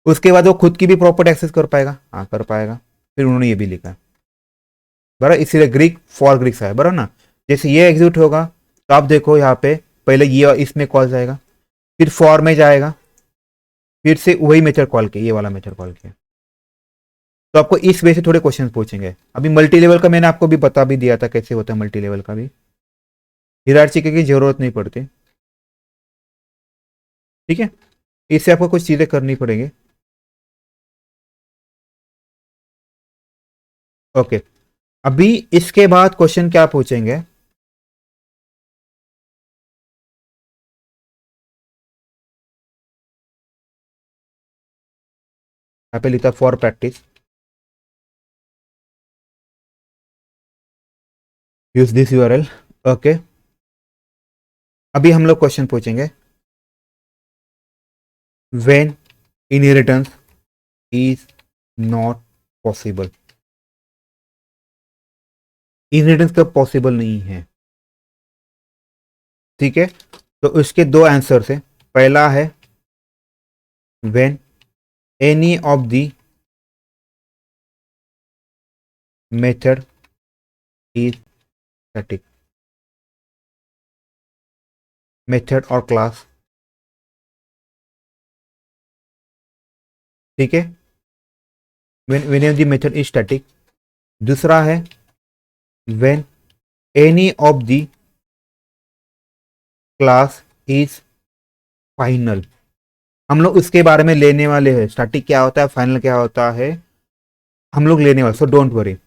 उसके बाद वो खुद की भी प्रॉपर्टी एक्सेस कर पाएगा, हाँ कर पाएगा। फिर उन्होंने ये भी लिखा है, बराबर, इसीलिए ग्रीक फॉर ग्रीक है, बराबर ना। जैसे ये एग्जीक्यूट होगा तो आप देखो यहाँ पे पहले ये इसमें कॉल जाएगा, फिर फॉर में जाएगा, फिर से वही मेथड कॉल किया, ये वाला मेथड कॉल किया। तो आपको इस वे से थोड़े क्वेश्चन पूछेंगे। अभी मल्टी लेवल का मैंने आपको भी बता भी दिया था कैसे होता है मल्टी लेवल का भी। हिरार्ची की जरूरत नहीं पड़ती, ठीक है। इससे आपको कुछ चीजें करनी पड़ेंगी। ओके, अभी इसके बाद क्वेश्चन क्या पूछेंगे, यहाँ पे लिखा for practice, use this URL. Okay, अभी हम लोग क्वेश्चन पूछेंगे, when inheritance is not possible. Inheritance कब पॉसिबल नहीं है, ठीक है। तो उसके दो आंसर है। पहला है when any of the method is static, method और क्लास, ठीक है, when any of the method is static. दूसरा है when any of the class is final. हम लोग उसके बारे में लेने वाले हैं, स्टैटिक क्या होता है, फाइनल क्या होता है, हम लोग लेने वाले, सो डोंट वरी।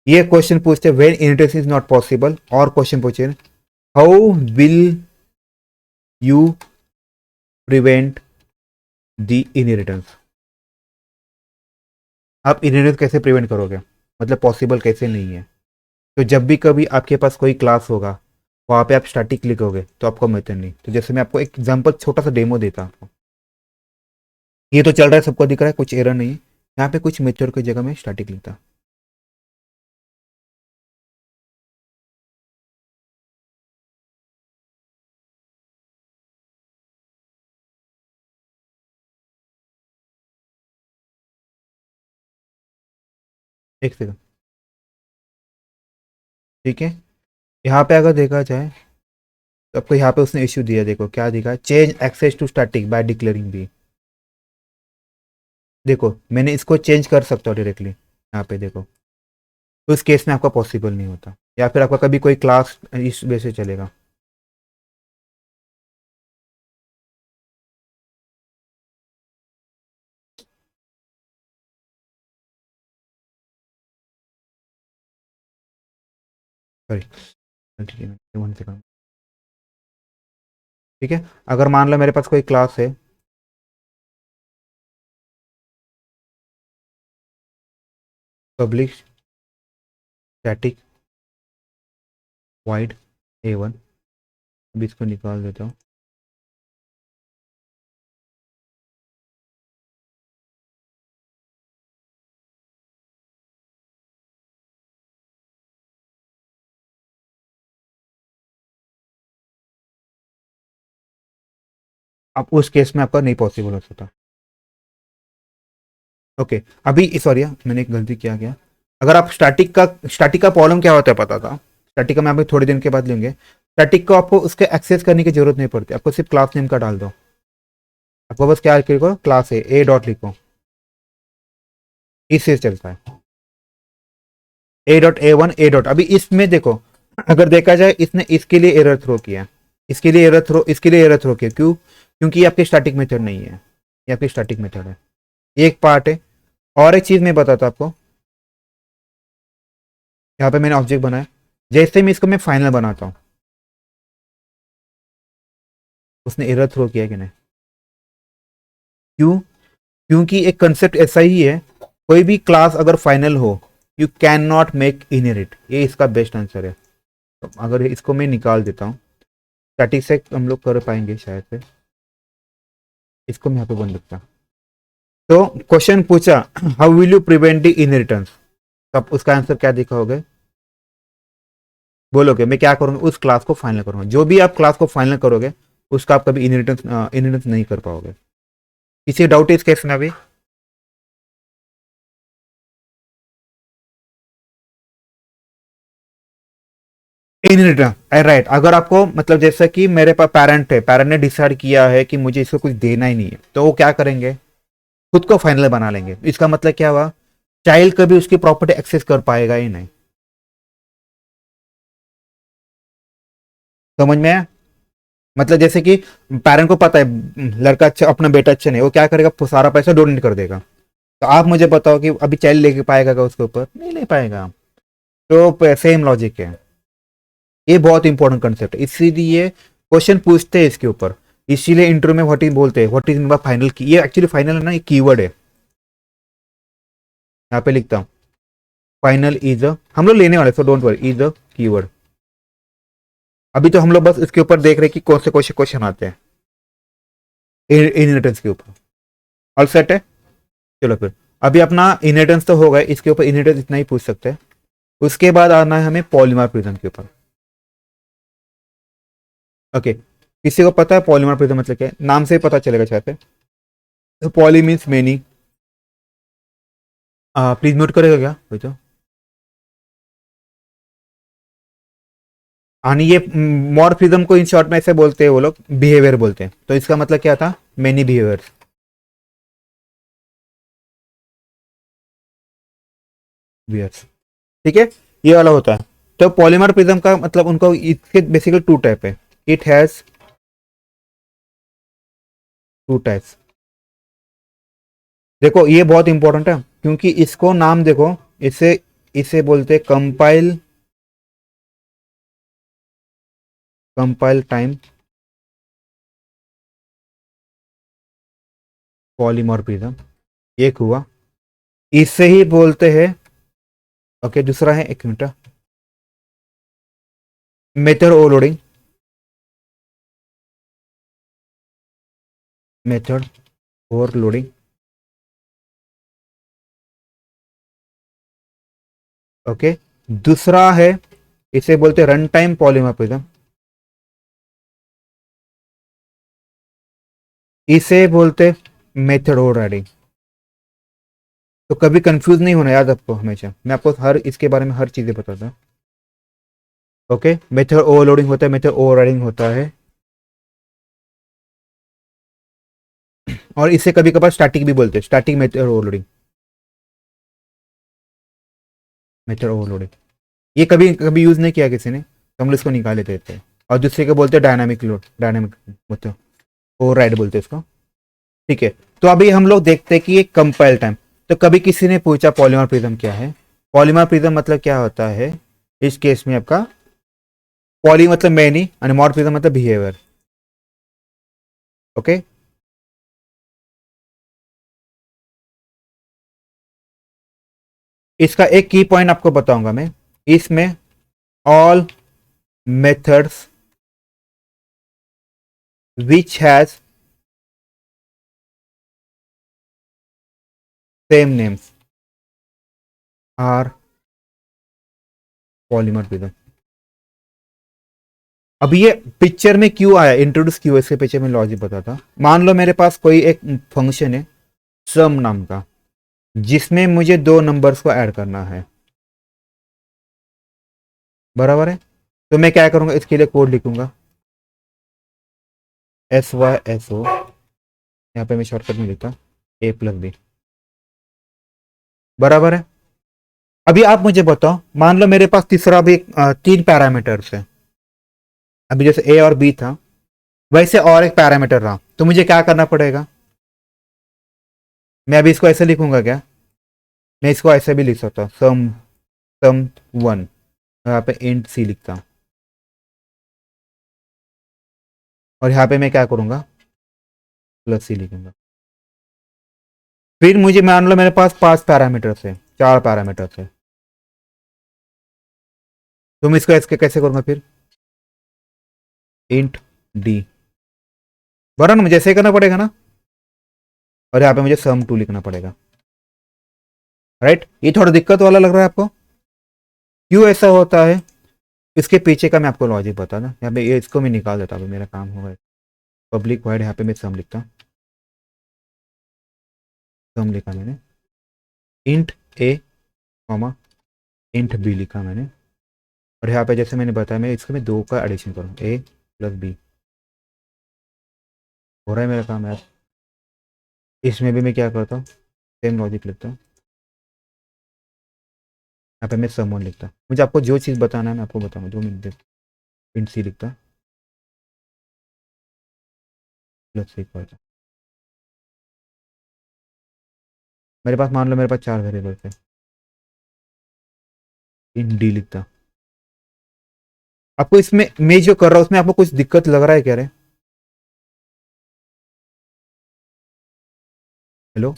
ये क्वेश्चन पूछते हैं when inheritance is not possible, और क्वेश्चन पूछे how will you prevent the inheritance. आप इनहेरिटेंस कैसे प्रिवेंट करोगे, मतलब पॉसिबल कैसे नहीं है। तो जब भी कभी आपके पास कोई क्लास होगा, वहां पे आप स्टैटिक लिखोगे तो आपको मेथड नहीं। तो जैसे मैं आपको एक एग्जांपल छोटा सा डेमो देता हूँ, ये तो चल रहा है, सबको दिख रहा है, कुछ एरर नहीं है। यहाँ पे कुछ मेथड की जगह में स्टैटिक लिखता। एक सेकंड, ठीक है। यहाँ पे अगर देखा जाए तो आपको यहाँ पे उसने इश्यू दिया, देखो क्या दिखा, change access to static by declaring B. देखो मैंने इसको चेंज कर सकता हूँ डायरेक्टली, यहाँ पे देखो। तो इस केस में आपका पॉसिबल नहीं होता, या फिर आपका कभी कोई क्लास इस वे से चलेगा। सॉरी, ठीक है, 1 सेकंड, ठीक है। अगर मान लो मेरे पास कोई क्लास है, पब्लिक स्टैटिक वाइड A1, अभी इसको निकाल देता हूँ। अब उस केस में आपका नहीं पॉसिबल हो सकता। ओके, अभी सॉरी, मैंने एक गलती किया गया। अगर आप स्टैटिक का प्रॉब्लम क्या होता है पता था? स्टैटिक का मैं अभी थोड़े दिन के बाद लेंगे। स्टैटिक को आपको उसके एक्सेस करने की जरूरत नहीं पड़ती, आपको सिर्फ क्लास नेम का डाल दो। आपको बस क्या लिखो, क्लास ए डॉट लिखो, इससे चलता है। A dot A one A dot, अभी इसमें देखो, अगर देखा जाए इसने इसके लिए एरर थ्रो किया, इसके लिए एरर थ्रो किया, क्यों? क्योंकि ये आपके स्टैटिक मेथड नहीं है, ये आपकी स्टैटिक मेथड है, ये एक पार्ट है। और एक चीज मैं बताता आपको, यहाँ पे मैंने ऑब्जेक्ट बनाया, जैसे मैं इसको मैं फाइनल बनाता हूँ, उसने एरर थ्रो किया कि नहीं? क्यों? क्योंकि एक कंसेप्ट ऐसा ही है, कोई भी क्लास अगर फाइनल हो, you can not make inherit, ये इसका बेस्ट आंसर है। तो अगर इसको मैं निकाल देता हूँ, स्टैटिक से हम लोग कर पाएंगे शायद से, इसको मैं यहाँ पे बंद रखता। तो क्वेश्चन पूछा, how will you prevent the inheritance, तब उसका आंसर क्या दिखा होगा? बोलोगे मैं क्या करूंगा, उस क्लास को फाइनल करूंगा, जो भी आप क्लास को फाइनल करोगे उसका आप कभी इनहेरिटेंस नहीं कर पाओगे। किसी डाउट इस केस में अभी? इनहेरिटेंस, राइट, अगर आपको मतलब जैसा कि मेरे पास पेरेंट है, पेरेंट ने डिसाइड किया है कि मुझे इसको कुछ देना ही नहीं है, तो वो क्या करेंगे, खुद को फाइनल बना लेंगे। इसका मतलब क्या हुआ, चाइल्ड कभी उसकी प्रॉपर्टी एक्सेस कर पाएगा ही नहीं। समझ में आया? मतलब जैसे कि पेरेंट को पता है लड़का अच्छा, अपना बेटा अच्छा नहीं, वो क्या करेगा, सारा पैसा डोनेट कर देगा। तो आप मुझे बताओ कि अभी चाइल्ड लेके पाएगा क्या उसके ऊपर? नहीं ले पाएगा। तो सेम लॉजिक है, ये बहुत इंपॉर्टेंट कंसेप्ट है, इसीलिए क्वेश्चन पूछते हैं इसके ऊपर। इसीलिए इंटरव्यू में व्हाट इज बोलते हैं, व्हाट इज फाइनल की, ये एक्चुअली फाइनल है ना, ये कीवर्ड है। यहाँ पे लिखता हूँ, फाइनल इज अ, हम लोग लेने वाले, so don't worry, is a keyword. अभी तो हम लोग बस इसके ऊपर देख रहे हैं कि कौन से क्वेश्चन आते हैं इनहेरिटेंस के ऊपर। ऑल सेट है? चलो फिर, अभी अपना इनहेरिटेंस तो हो गया, इसके ऊपर इनहेरिटेंस इतना ही पूछ सकते हैं। उसके बाद आना है हमें पॉलीमॉर्फिज्म के ऊपर। ओके, किसी को पता है पॉलीमॉर्फिज्म मतलब क्या है? नाम से ही पता चलेगा शायद से। तो poly means many, please mute करेगा क्या कोई तो? यानी ये मॉर्फिज्म को इन शॉर्ट में ऐसे बोलते हैं वो लोग, बिहेवियर बोलते हैं, तो इसका मतलब क्या था, मेनी बिहेवियर्स। बिहेवियर्स, ठीक है, ये वाला होता है। तो पॉलीमॉर्फिज्म का मतलब उनको, इसके बेसिकली टू टाइप है, इट हैज टू टाइप्स। देखो ये बहुत इंपॉर्टेंट है, क्योंकि इसको नाम देखो, इसे इसे बोलते कंपाइल, कंपाइल टाइम पॉलीमॉर्फिज्म, एक हुआ, इससे ही बोलते हैं। ओके, दूसरा है, एक minute, method overloading, method overloading. Okay, दूसरा है, इसे बोलते रन टाइम पॉलीमॉर्फिज्म, इसे बोलते मेथड ओवरराइडिंग। तो कभी कंफ्यूज नहीं होना, याद आपको हमेशा, मैं आपको हर इसके बारे में हर चीजें बताता हूँ। ओके, मेथड ओवरलोडिंग होता है, मेथड ओवरराइडिंग होता है, और इसे कभी कभार स्टैटिक भी बोलते हैं, static method overloading, method overloading. ये कभी कभी यूज नहीं किया किसी ने, तो हम लोग इसको निकाले देते हैं। और दूसरे को बोलते हैं डायनामिक लोड, डायनामिक मतलब ओवरराइड बोलते हैं इसको। ठीक है, तो अभी हम लोग देखते हैं कि ये कंपाइल टाइम। तो कभी किसी ने पूछा पॉलीमॉर्फिज्म क्या है, पॉलीमॉर्फिज्म मतलब क्या होता है, इस केस में आपका पॉली मतलब मैनी, और मॉर्फिज्म मतलब बिहेवियर। ओके, इसका एक की पॉइंट आपको बताऊंगा मैं, इसमें all methods which has same names are polymorphism. अब ये पिक्चर में क्यों आया, इंट्रोड्यूस क्यों, इसके पीछे में लॉजिक बताता। मान लो मेरे पास कोई एक फंक्शन है सम नाम का, जिसमें मुझे दो नंबर्स को ऐड करना है, बराबर है। तो मैं क्या करूंगा, इसके लिए कोड लिखूंगा SYSO, यहाँ पे मैं शॉर्टकट में लिखता A+B, बराबर है। अभी आप मुझे बताओ, मान लो मेरे पास तीसरा भी तीन पैरामीटर्स है, अभी जैसे A और B था, वैसे और एक पैरामीटर रहा, तो मुझे क्या करना पड़ेगा। मैं अभी इसको ऐसे लिखूंगा क्या, मैं इसको ऐसे भी लिख सकता हूँ, सम सम 1, यहाँ पे इंट C लिखता हूँ, और यहाँ पे मैं क्या करूंगा, +C लिखूंगा। फिर मुझे मान लो मेरे पास 5 पैरामीटर्स है, 4 पैरामीटर्स है, तो मैं इसको ऐसे कैसे करूंगा फिर, इंट D, बराबर ना, मुझे ऐसे करना पड़ेगा ना, और यहाँ पे मुझे sum 2 लिखना पड़ेगा, राइट। ये थोड़ा दिक्कत वाला लग रहा है आपको, क्यों ऐसा होता है, इसके पीछे का मैं आपको लॉजिक बता दूं। यहाँ पे ये इसको मैं निकाल देता हूँ, मेरा काम होगा। पब्लिक वाइड, यहाँ पे मैं सम लिखता हूँ, सम लिखा मैंने, int A comma int B लिखा मैंने, और यहाँ पे जैसे मैंने बताया, मैं इसको मैं दो का एडिशन करूँ, A+B, हो रहा है मेरा काम यार। इसमें भी मैं क्या करता हूँ, सेम लॉजिक लिखता हूँ, यहाँ पे मैं सम 1 लिखता हूँ। मुझे आपको जो चीज़ बताना है मैं आपको बताऊँगा, 2 मिनट, इंट C लिखता +C करता। मेरे पास मान लो मेरे पास 4 वेरिएबल्स है, इंट D लिखता। आपको इसमें मैं जो कर रहा हूँ उसमें आपको कुछ दिक्कत लग रहा है क्या रे, हेलो,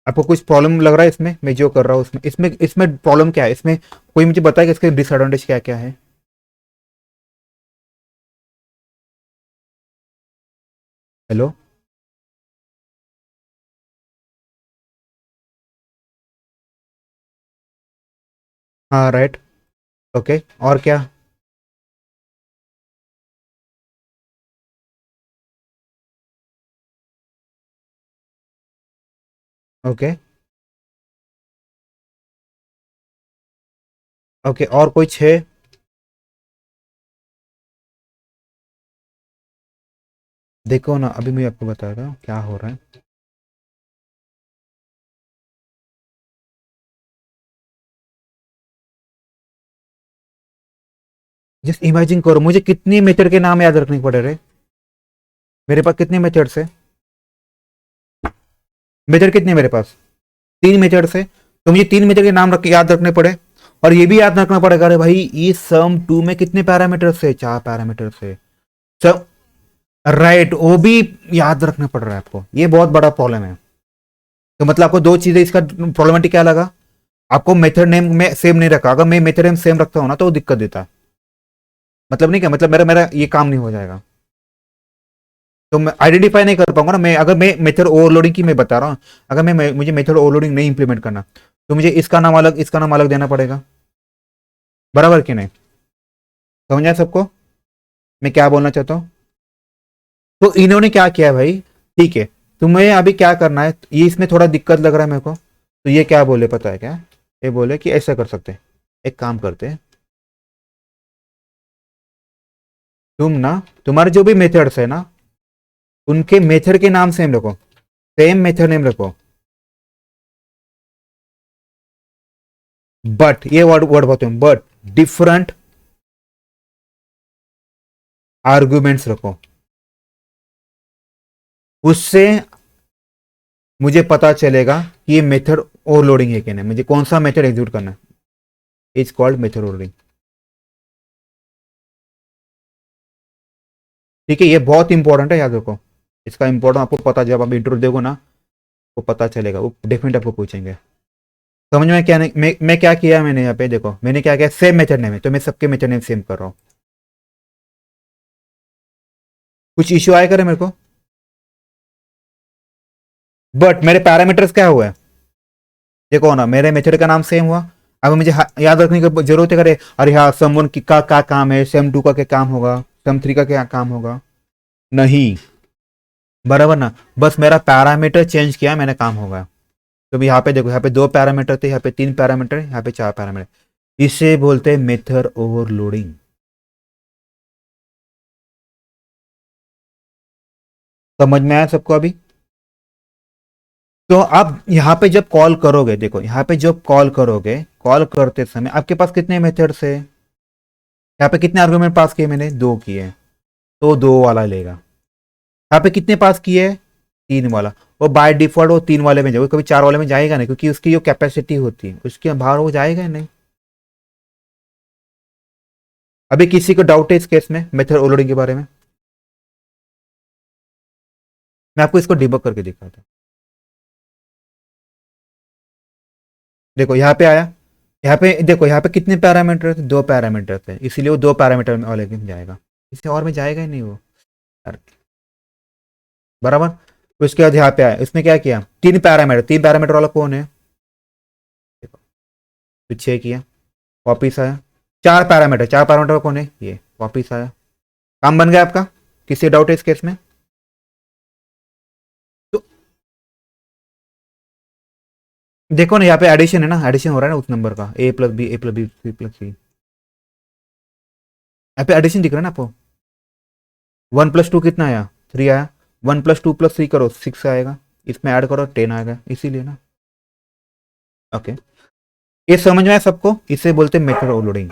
आपको कुछ प्रॉब्लम लग रहा है इसमें, मैं जो कर रहा हूँ उसमें, इसमें इसमें प्रॉब्लम क्या है, इसमें कोई मुझे बताएगा इसके डिसएडवांटेज क्या क्या है। हेलो, हाँ राइट, ओके, और क्या, ओके, ओके, और कुछ है। देखो ना, अभी मैं आपको बता रहा हूँ क्या हो रहा है। जस्ट इमेजिन करो, मुझे कितनी मेथड के नाम याद रखने पड़े रहे, मेरे पास कितने मेथड्स है, मेथड कितने मेरे पास, 3 मेथड्स है, तो मुझे 3 मेथड के नाम याद रखने पड़े। और ये भी याद रखना पड़ेगा, अरे भाई ये सम 2 में कितने पैरामीटर्स है, 4 पैरामीटर्स है, सब राइट, वो भी याद रखना पड़ रहा है आपको, ये बहुत बड़ा प्रॉब्लम है। तो मतलब आपको दो चीजें, इसका प्रॉब्लमेटिक क्या लगा, आपको मेथड नेम में सेम नहीं रखा, अगर मैं मेथड नेम सेम रखता हूं ना तो वो दिक्कत देता है, मतलब नहीं क्या मतलब, मेरा मेरा ये काम नहीं हो जाएगा, तो मैं आइडेंटिफाई नहीं कर पाऊंगा ना। मैं अगर मैं मेथड ओवरलोडिंग की मैं बता रहा हूँ, अगर मुझे मेथड ओवरलोडिंग नहीं इंप्लीमेंट करना, तो मुझे इसका नाम अलग इसका नाम अलग देना पड़ेगा, बराबर कि नहीं, समझ आया सबको मैं क्या बोलना चाहता हूँ। तो इन्होंने क्या किया भाई, ठीक है, तुम्हें अभी क्या करना है, ये इसमें थोड़ा दिक्कत लग रहा है मेरे को, तो ये क्या बोले पता है क्या, ये बोले कि ऐसा कर सकते हैं, एक काम करते हैं, तुम ना, तुम्हारे जो भी मेथड्स है ना, उनके मेथड के नाम सेम रखो, सेम मेथड नेम रखो, बट ये वर्ड वर्ड बहुत है, बट डिफरेंट आर्गुमेंट्स रखो, उससे मुझे पता चलेगा कि ये मेथड ओवरलोडिंग है कि नहीं, मुझे कौन सा मेथड एग्जीक्यूट करना है, इज कॉल्ड मेथड ओवरलोडिंग। ठीक है, ये बहुत इंपॉर्टेंट है, याद रखो, इसका इंपॉर्टेंट आपको पता, जब आप इंटरव्यू देखो ना वो पता चलेगा, वो डेफिनेट आपको पूछेंगे। समझ में क्या नहीं, मैं क्या किया मैंने यहाँ पे देखो, मैंने क्या किया, सेम मेथड नेम है तो मैं सबके मेथड नेम सेम कर रहा हूँ, कुछ इश्यू आया करे मेरे को, बट मेरे पैरामीटर्स क्या हुआ है, देखो ना, मेरे मेथड का नाम सेम हुआ, अब मुझे याद रखने की जरूरत है करे, अरे हाँ सम वन का क्या काम है, सेम टू का क्या काम होगा, सेम थ्री का क्या काम होगा, नहीं, बराबर ना। बस मेरा पैरामीटर चेंज किया, मैंने काम होगा। तो यहाँ पे देखो, यहाँ पे 2 पैरामीटर थे, यहाँ पे 3 पैरामीटर, यहाँ पे 4 पैरामीटर। इसे बोलते हैं मेथड ओवरलोडिंग। समझ में आया सबको अभी? तो आप यहाँ पे जब कॉल करोगे, देखो यहाँ पे जब कॉल करोगे, कॉल करते समय आपके पास कितने मेथड्स है, यहाँ पे कितने आर्गुमेंट पास किए, मैंने 2 किए, तो 2 वाला लेगा। यहाँ पे कितने पास किए, 3 वाला। वो बाय डिफॉल्ट वो 3 वाले में जाएगा, कभी 4 वाले में जाएगा नहीं, क्योंकि उसकी जो कैपेसिटी होती है उसके बाहर वो जाएगा ही नहीं। अभी किसी को डाउट है इस केस में मेथड ओवरलोडिंग के बारे में? मैं आपको इसको डिबग करके दिखाता हूँ। देखो यहाँ पे आया, यहाँ पे देखो, यहाँ पे कितने पैरामीटर थे, 2 पैरामीटर थे, इसीलिए वो 2 पैरामीटर वाले में जाएगा, इससे और में जाएगा ही नहीं वो यार, बराबर। तो उसके बाद यहाँ पे आया, इसमें क्या किया, 3 पैरामीटर वाला कौन है, देखो, तो 6 किया, वापिस आया। 4 पैरामीटर कौन है, ये वापिस आया। काम बन गया आपका? किसी डाउट है इस केस में? तो देखो ना, यहाँ पे एडिशन है ना, एडिशन हो रहा है ना उस नंबर का, A+B A+B C+C, यहाँ पे एडिशन दिख रहा है ना आपको। 1+2 कितना आया, 3 आया। 1+2+3 करो 6 आएगा, इसमें ऐड करो 10 आएगा, इसीलिए ना। ओके, ये समझ में आया सबको? इसे बोलते हैं मेथड ओवरलोडिंग।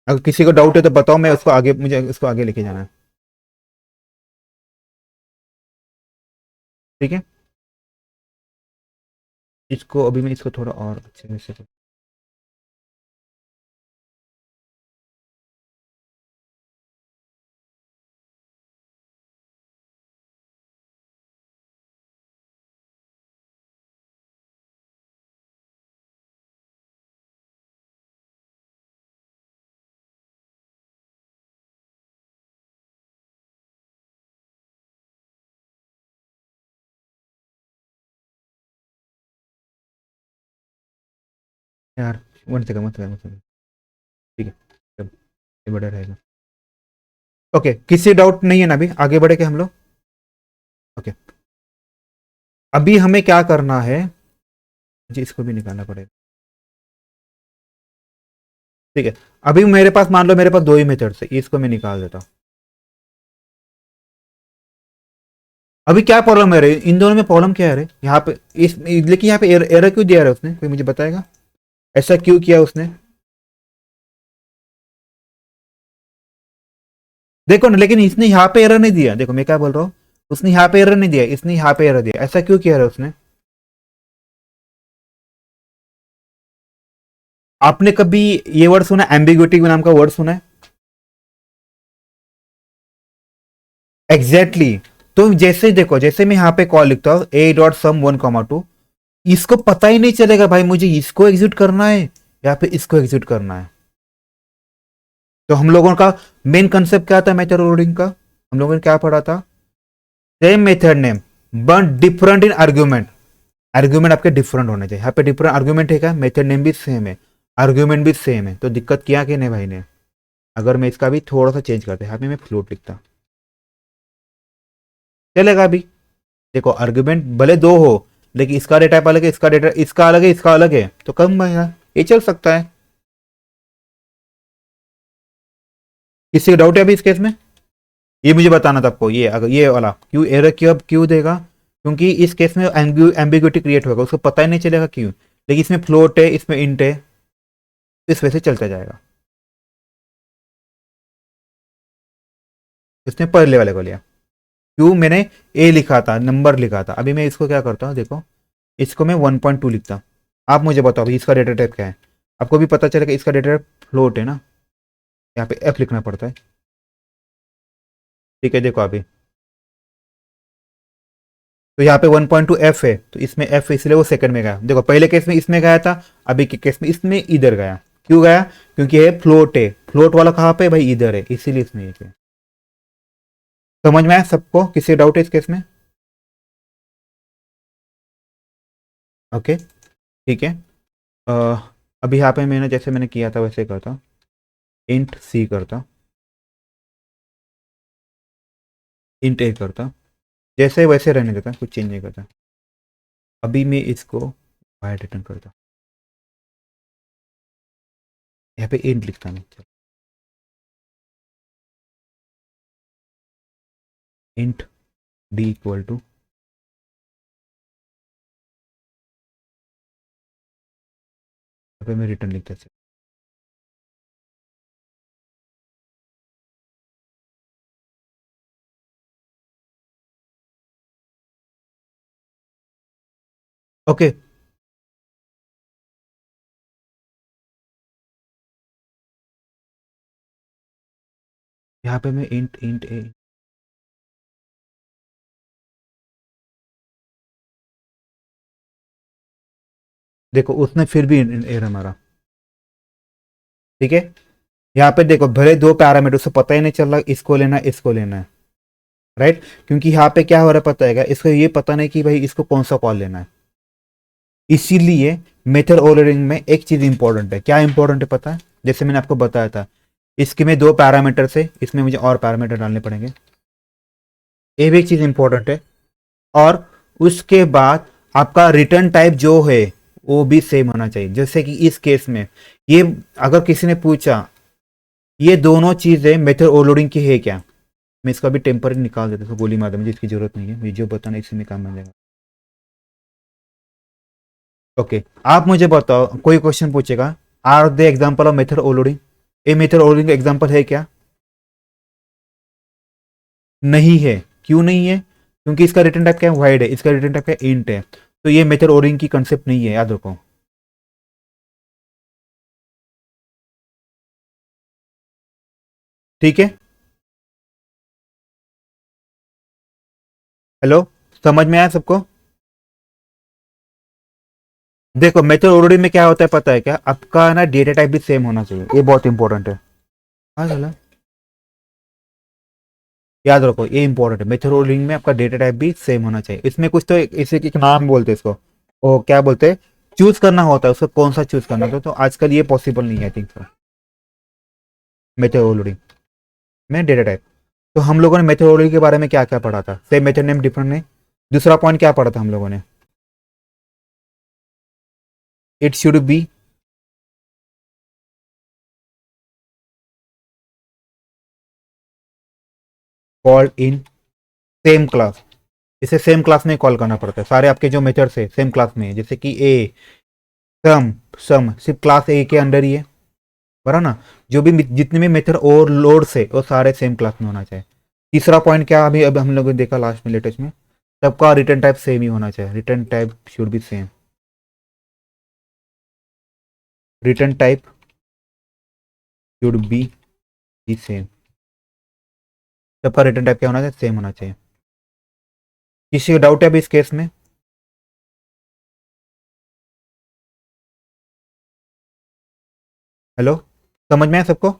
अगर किसी को डाउट है तो बताओ, मैं उसको आगे, मुझे उसको आगे लेके जाना है, ठीक है। इसको अभी मैं इसको थोड़ा और अच्छे से यार, 1 सेकंड, 1 सेकंड, ठीक है, चलो, ये बड़ा रहेगा। ओके, किसी डाउट नहीं है ना? अभी आगे बढ़े के हम लोग? ओके, अभी हमें क्या करना है, जी इसको भी निकालना पड़ेगा, ठीक है। अभी मेरे पास, मान लो मेरे पास 2 ही मेथड्स है, इसको मैं निकाल देता हूँ। अभी क्या प्रॉब्लम है रे, इन दोनों में प्रॉब्लम क्या है रे, यहाँ पे इस, लेकिन यहाँ पे एरर क्यों दिया है उसने, कोई मुझे बताएगा ऐसा क्यों किया उसने? देखो ना, लेकिन इसने यहाँ पे एरर नहीं दिया, देखो मैं क्या बोल रहा हूँ, उसने यहाँ पे एरर नहीं दिया, इसने यहाँ पे एरर दिया, ऐसा क्यों किया है उसने? आपने कभी ये वर्ड सुना, एम्बिग्युइटी नाम का वर्ड सुना है? Exactly exactly. तो जैसे देखो, जैसे मैं यहाँ पे कॉल लिखता हूँ A.sum1,2, इसको पता ही नहीं चलेगा भाई मुझे इसको एग्जीक्यूट करना है या फिर इसको एग्जीक्यूट करना है। तो हम लोगों का मेन कंसेप्ट क्या था मेथड ओवरलोडिंग का, हम लोगों ने क्या पढ़ा था, same method name but different in argument. Argument आपके डिफरेंट होने चाहिए, यहाँ पे डिफरेंट आर्ग्यूमेंट है क्या, मेथड नेम भी सेम है, आर्ग्यूमेंट भी सेम है, तो दिक्कत किया कि नहीं भाई ने? अगर मैं इसका भी थोड़ा सा चेंज करता, यहाँ पे मैं फ्लोट लिखता, चलेगा अभी? देखो आर्ग्यूमेंट भले 2 हो, लेकिन इसका डेटा टाइप अलग है, इसका डेटा, इसका अलग है, इसका अलग है, तो कम आएगा, ये चल सकता है। किसी का डाउट है अभी इस केस में? ये मुझे बताना था आपको, ये अगर ये वाला क्यों एरर क्यों देगा, क्योंकि इस केस में एम्बिग्युइटी क्रिएट होगा, उसको पता ही नहीं चलेगा क्यों, लेकिन इसमें फ्लोट है, इसमें इंट है, इस वजह से चलता जाएगा। इसने पहले वाले को लिया, क्यों मैंने ए लिखा था, नंबर लिखा था, अभी मैं इसको क्या करता हूँ, देखो इसको मैं 1.2 लिखता हूँ। आप मुझे बताओ इसका डेटा टाइप क्या है, आपको भी पता चलेगा इसका डेटा टाइप फ्लोट है ना, यहाँ पे एफ लिखना पड़ता है, ठीक है। देखो अभी, तो यहाँ पे 1.2 एफ है, तो इसमें एफ इसलिए वो सेकंड में गया, देखो पहले केस में इसमें गया था, अभी के केस में इसमें इधर गया, क्यों गया, क्योंकि ये फ्लोट है, फ्लोट वाला कहाँ पे भाई, इधर है, इसीलिए इसमें ये किया। समझ में आया सबको? किसी डाउट है इस केस में? ओके, ठीक है। अभी यहाँ पे मैंने जैसे मैंने किया था वैसे करता, इंट सी करता, इंट ए करता, जैसे वैसे रहने देता, कुछ चेंज नहीं करता। अभी मैं इसको वाई रिटर्न करता, यहाँ पे इंट लिखता मैं, इंट डी इक्वल टू, यहाँ पे मैं रिटर्न लिखता। ओके, यहाँ पे मैं इंट इंट ए, देखो उसने फिर भी एरर मारा। ठीक है, यहाँ पे देखो भले दो पैरामीटर से पता ही नहीं चल रहा इसको लेना है इसको लेना है, राइट, क्योंकि यहाँ पे क्या हो रहा है पता है, इसको ये पता नहीं कि भाई इसको कौन सा कॉल लेना है। इसीलिए मेथड ओवरलोडिंग में एक चीज इंपॉर्टेंट है, क्या इंपॉर्टेंट है पता है, जैसे मैंने आपको बताया था, इसके में दो पैरामीटर से इसमें मुझे और पैरामीटर डालने पड़ेंगे, ये भी एक चीज इंपॉर्टेंट है। और उसके बाद आपका रिटर्न टाइप जो है वो भी सेम होना चाहिए। जैसे कि इस केस में ये अगर किसी ने पूछा ये दोनों चीजें मेथड ओवरलोडिंग की है क्या, मैं इसका भी टेम्पररी निकाल देता हूँ, गोली मार दे, मुझे इसकी जरूरत नहीं है, मुझे जो बताना इसी में काम बन जाएगा। ओके, आप मुझे बताओ, कोई क्वेश्चन पूछेगा are the example of method overloading, ये मेथड ओवरलोडिंग एग्जाम्पल है क्या? नहीं है। क्यों नहीं है? क्योंकि इसका रिटर्न टाइप क्या है, वाइड है, इसका रिटर्न टाइप क्या है, इंट है, तो ये मेथड ओवरलोडिंग की कंसेप्ट नहीं है, याद रखो। ठीक है, हेलो, समझ में आया सबको? देखो मेथड ओवरलोडिंग में क्या होता है पता है क्या, आपका ना डेटा टाइप भी सेम होना चाहिए, ये बहुत इंपॉर्टेंट है। हाँ चला, याद रखो ये इंपॉर्टेंट है, मेथड ओवरलोडिंग में आपका डेटा टाइप भी सेम होना चाहिए। इसमें कुछ तो इसे एक नाम बोलते हैं इसको, ओ क्या बोलते हैं, चूज करना होता है उसको, कौन सा चूज करना होता है, तो आजकल ये पॉसिबल नहीं है I think so, method overloading में डेटा टाइप। तो हम लोगों ने मेथड ओवरलोडिंग के बारे में क्या क्या पढ़ा था, same method name different name, दूसरा पॉइंट क्या पढ़ा था हम लोगों ने, it should be called in same class, इसे सेम क्लास में कॉल करना पड़ता है, सारे आपके जो मेथड्स है सेम क्लास में है, जैसे कि ए सम, सम सिर्फ क्लास ए के अंडर ही है, बरा ना, जो भी जितने भी मेथड ओवरलोड से वो सारे सेम क्लास में होना चाहिए। तीसरा पॉइंट क्या, अभी अब हम लोगों ने देखा लास्ट में लेटेस्ट में, सबका रिटर्न टाइप सेम ही होना चाहिए, return type should be same, return type should be same, सबका रिटर्न टाइप क्या होना चाहिए, सेम होना चाहिए। किसी को डाउट है अभी इस केस में? हेलो, समझ में आया सबको?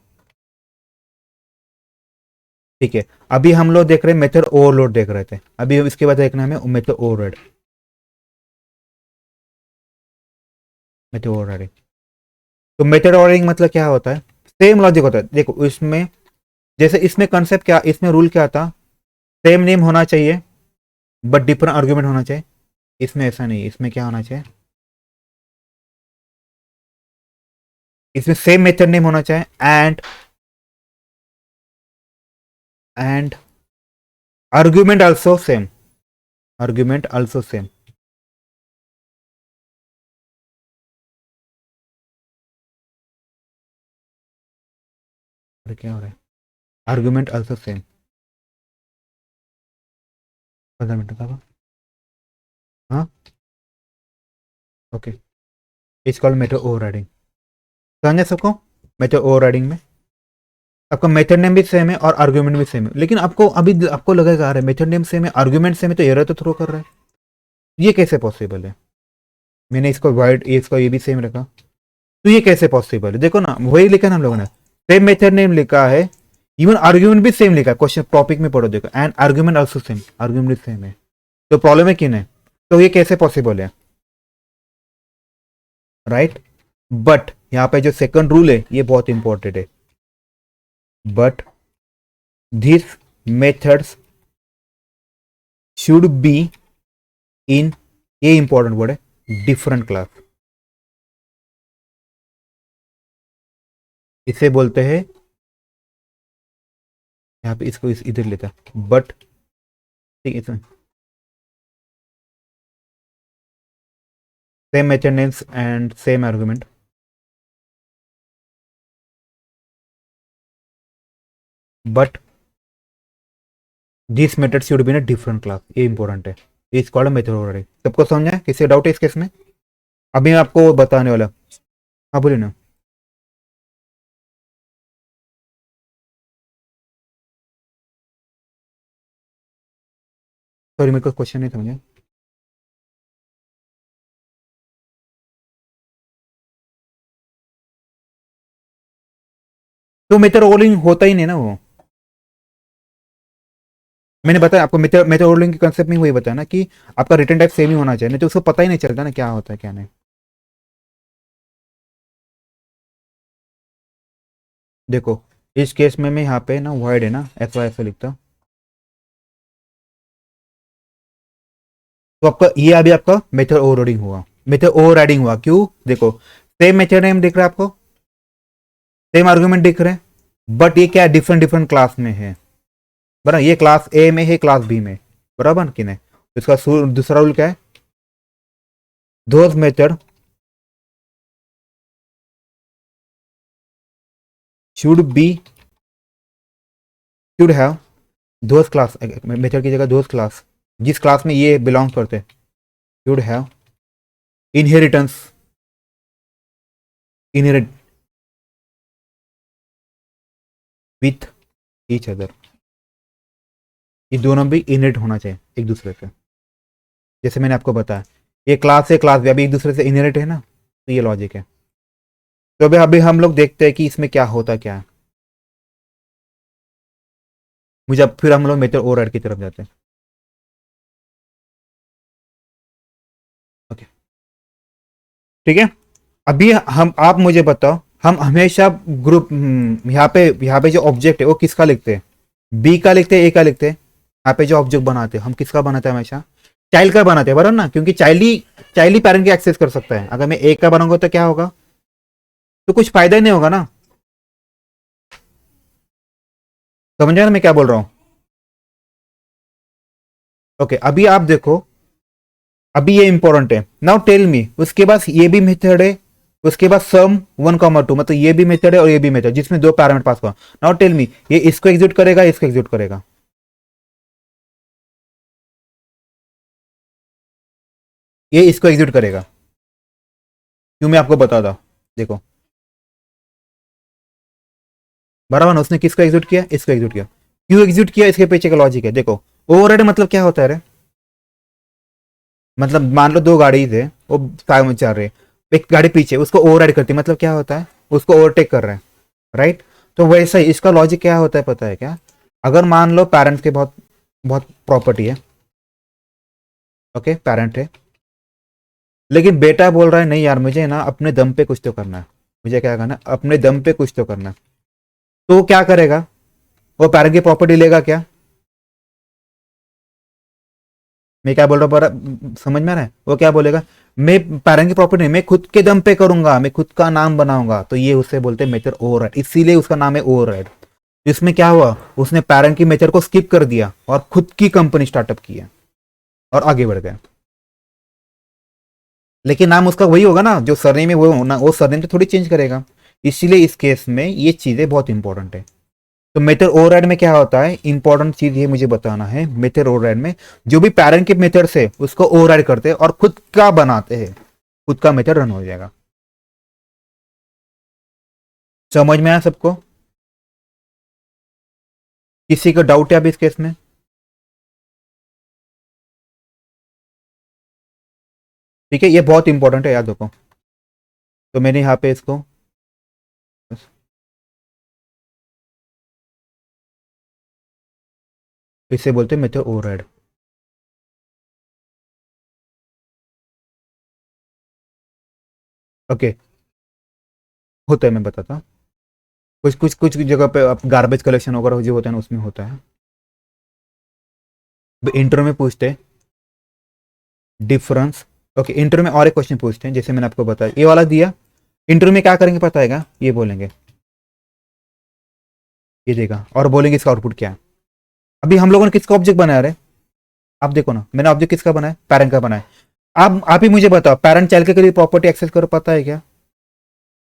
ठीक है, अभी हम लोग देख रहे हैं मेथड ओवरलोड देख रहे थे, अभी इसके बाद देखना है हमें मेथड ओवरराइड, मेथड ओवरराइडिंग। तो मेथड ओवरराइडिंग मतलब क्या होता है, सेम लॉजिक होता है, देखो इसमें जैसे इसमें कंसेप्ट क्या, इसमें रूल क्या था, सेम नेम होना चाहिए बट डिफरेंट आर्ग्यूमेंट होना चाहिए। इसमें ऐसा नहीं, इसमें क्या होना चाहिए, इसमें सेम मेथड नेम होना चाहिए and argument also same, argument also same. क्या हो रहा है, आर्ग्यूमेंट आल्सो सेम, 15 मिनट का, हाँ okay, it's called method overriding, समझे सबको? मेथड ओवरराइडिंग में आपका मेथड नेम भी सेम है और आर्ग्यूमेंट भी सेम है, लेकिन आपको अभी आपको लगेगा अरे मेथड नेम सेम है आर्ग्यूमेंट सेम है तो एरर तो थ्रो कर रहा है, ये कैसे पॉसिबल है, मैंने इसको वाइड इसको ये भी सेम रखा, तो ये कैसे पॉसिबल है, देखो ना वही लिखा ना हम लोगों ने, सेम मेथड नेम लिखा है, इवन आर्ग्यूमेंट भी सेम लिखा है, क्वेश्चन टॉपिक में पढ़ो देखो, and argument also same, argument same है, तो प्रॉब्लम है किन है, तो ये कैसे पॉसिबल है, राइट? बट यहाँ पे जो सेकंड रूल है ये बहुत इंपॉर्टेंट है, but this methods should be in, ये इंपॉर्टेंट वर्ड है, डिफरेंट क्लास। इसे बोलते हैं, यहाँ पे इसको इधर लेता है, बट ठीक है, same method names and same argument, but this method should be in a different class, ये इंपॉर्टेंट है, इज कॉल्ड मेथड ऑर्डरिंग। सबको समझ है? किसी डाउट है इस केस में? अभी मैं आपको बताने वाला। हाँ बोलिए ना। सॉरी मेरे को क्वेश्चन नहीं समझा। तो मेथड रोलिंग होता ही नहीं ना वो। मैंने बताया आपको, मेथड रोलिंग के कंसेप्ट में वही बताया ना कि आपका रिटर्न टाइप सेम ही होना चाहिए, नहीं तो उसको पता ही नहीं चलता ना क्या होता है क्या नहीं। देखो इस केस में मैं यहाँ पे ना वॉइड है ना ऐसा ऐसा लिखता, तो आपका ये अभी आपका मेथड ओवरराइडिंग हुआ, मेथड ओवरराइडिंग हुआ क्यों? देखो सेम मेथड नेम दिख रहा है आपको, सेम आर्गुमेंट दिख रहे हैं, बट ये क्या है, डिफरेंट डिफरेंट क्लास में है, बराबर? ये क्लास ए में है, क्लास बी में, बराबर कि नहीं? तो इसका दूसरा रूल क्या है, those method should be, should have those class, method की जगह दोज क्लास जिस क्लास में ये बिलोंग करते हैं, should have inheritance, inherit with each other, ये दोनों भी इनहेरिट होना चाहिए एक दूसरे से। जैसे मैंने आपको बताया ये क्लास है, क्लास भी अभी एक दूसरे से इनहेरिट है ना, तो ये लॉजिक है। तो अभी अभी हम लोग देखते हैं कि इसमें क्या होता क्या है। मुझे अब फिर हम लोग मेथड ओवरराइड की तरफ जाते हैं। ओके ठीक है। अभी हम, आप मुझे बताओ, हम हमेशा ग्रुप यहाँ पे जो ऑब्जेक्ट है वो किसका लिखते हैं, बी का लिखते हैं, ए का लिखते हैं? यहाँ पे जो ऑब्जेक्ट बनाते हैं हम किसका बनाते हैं हमेशा, चाइल्ड का बनाते हैं, बराबर ना? क्योंकि चाइल्ड ही पेरेंट की एक्सेस कर सकता है। अगर मैं ए का बनाऊंगा तो क्या होगा, तो कुछ फायदा ही नहीं होगा ना। समझ ना मैं क्या बोल रहा हूँ? ओके अभी आप देखो, अभी ये इंपॉर्टेंट है। नाउ टेल मी, उसके बाद ये भी मेथड है, उसके बाद सम 1,2, मतलब ये भी मेथड है और ये भी मेथड, जिसमें दो पैरामीटर पास हुआ। नाउ टेल मी, ये इसको एग्जीक्यूट करेगा, इसको एग्जीक्यूट करेगा? ये इसको एग्जीक्यूट करेगा, क्यों मैं आपको बता था। देखो बराबर ना, उसने किसको एग्जीक्यूट किया, इसको एग्जीक्यूट किया। क्यों एग्जीक्यूट किया, इसके पीछे का लॉजिक है। देखो ओवरराइड मतलब क्या होता है रे, मतलब मान लो दो गाड़ी थे, वो साथ में चल रहे, एक गाड़ी पीछे, उसको ओवरराइड करती, मतलब क्या होता है, उसको ओवरटेक कर रहे हैं, राइट? तो वैसा ही इसका लॉजिक क्या होता है पता है क्या? अगर मान लो पेरेंट्स के बहुत बहुत प्रॉपर्टी है, ओके पेरेंट है, लेकिन बेटा बोल रहा है नहीं यार मुझे ना अपने दम पे कुछ तो करना है, मुझे क्या करना है, अपने दम पे कुछ तो करना है। तो वो क्या करेगा, वो पेरेंट की प्रॉपर्टी लेगा क्या? मैं क्या बोल रहा हूँ समझ में आ रहा है? वो क्या बोलेगा, मैं पेरेंट की प्रॉपर्टी नहीं, मैं खुद के दम पे करूंगा, मैं खुद का नाम बनाऊंगा। तो ये उसे बोलते हैं मेथड ओवरराइड, इसीलिए उसका नाम है ओवरराइड। इसमें क्या हुआ, उसने पेरेंट की मेथड को स्किप कर दिया और खुद की कंपनी स्टार्टअप किया और आगे बढ़ गया। लेकिन नाम उसका वही होगा ना, जो सरनेम है वो ना, वो सरनेम तो थोड़ी चेंज करेगा। इसीलिए इस केस में ये चीजें बहुत इंपॉर्टेंट है। तो मेथड ओवरराइड में क्या होता है, इंपॉर्टेंट चीज ये मुझे बताना है, मेथड ओवरराइड में जो भी पेरेंट के मेथड से उसको ओवरराइड करते हैं और खुद का बनाते हैं, खुद का मेथड रन हो जाएगा। समझ में आया सबको? किसी को डाउट है अभी इस केस में? ठीक है, ये बहुत इंपॉर्टेंट है, याद रखो। तो मैंने यहाँ पे इसको, इसे बोलते हैं मेथड ओवरराइड। ओके होता है, मैं बताता हूँ। कुछ कुछ कुछ जगह पे आप गार्बेज कलेक्शन वगैरह जो होता है ना, उसमें होता है। इंटर में पूछते हैं डिफरेंस। ओके, इंटर में और एक क्वेश्चन पूछते हैं, जैसे मैंने आपको बताया ये वाला दिया। इंटर में क्या करेंगे पता है, ये बोलेंगे, ये देगा और बोलेंगे इसका आउटपुट क्या है। अभी हम लोगों ने किसका ऑब्जेक्ट बनाया रे? आप देखो ना, मैंने ऑब्जेक्ट किसका बनाया, पैरेंट का बनाया। आप ही मुझे बताओ, पैरेंट चाइल्ड के करीब प्रॉपर्टी एक्सेस कर पाता है क्या?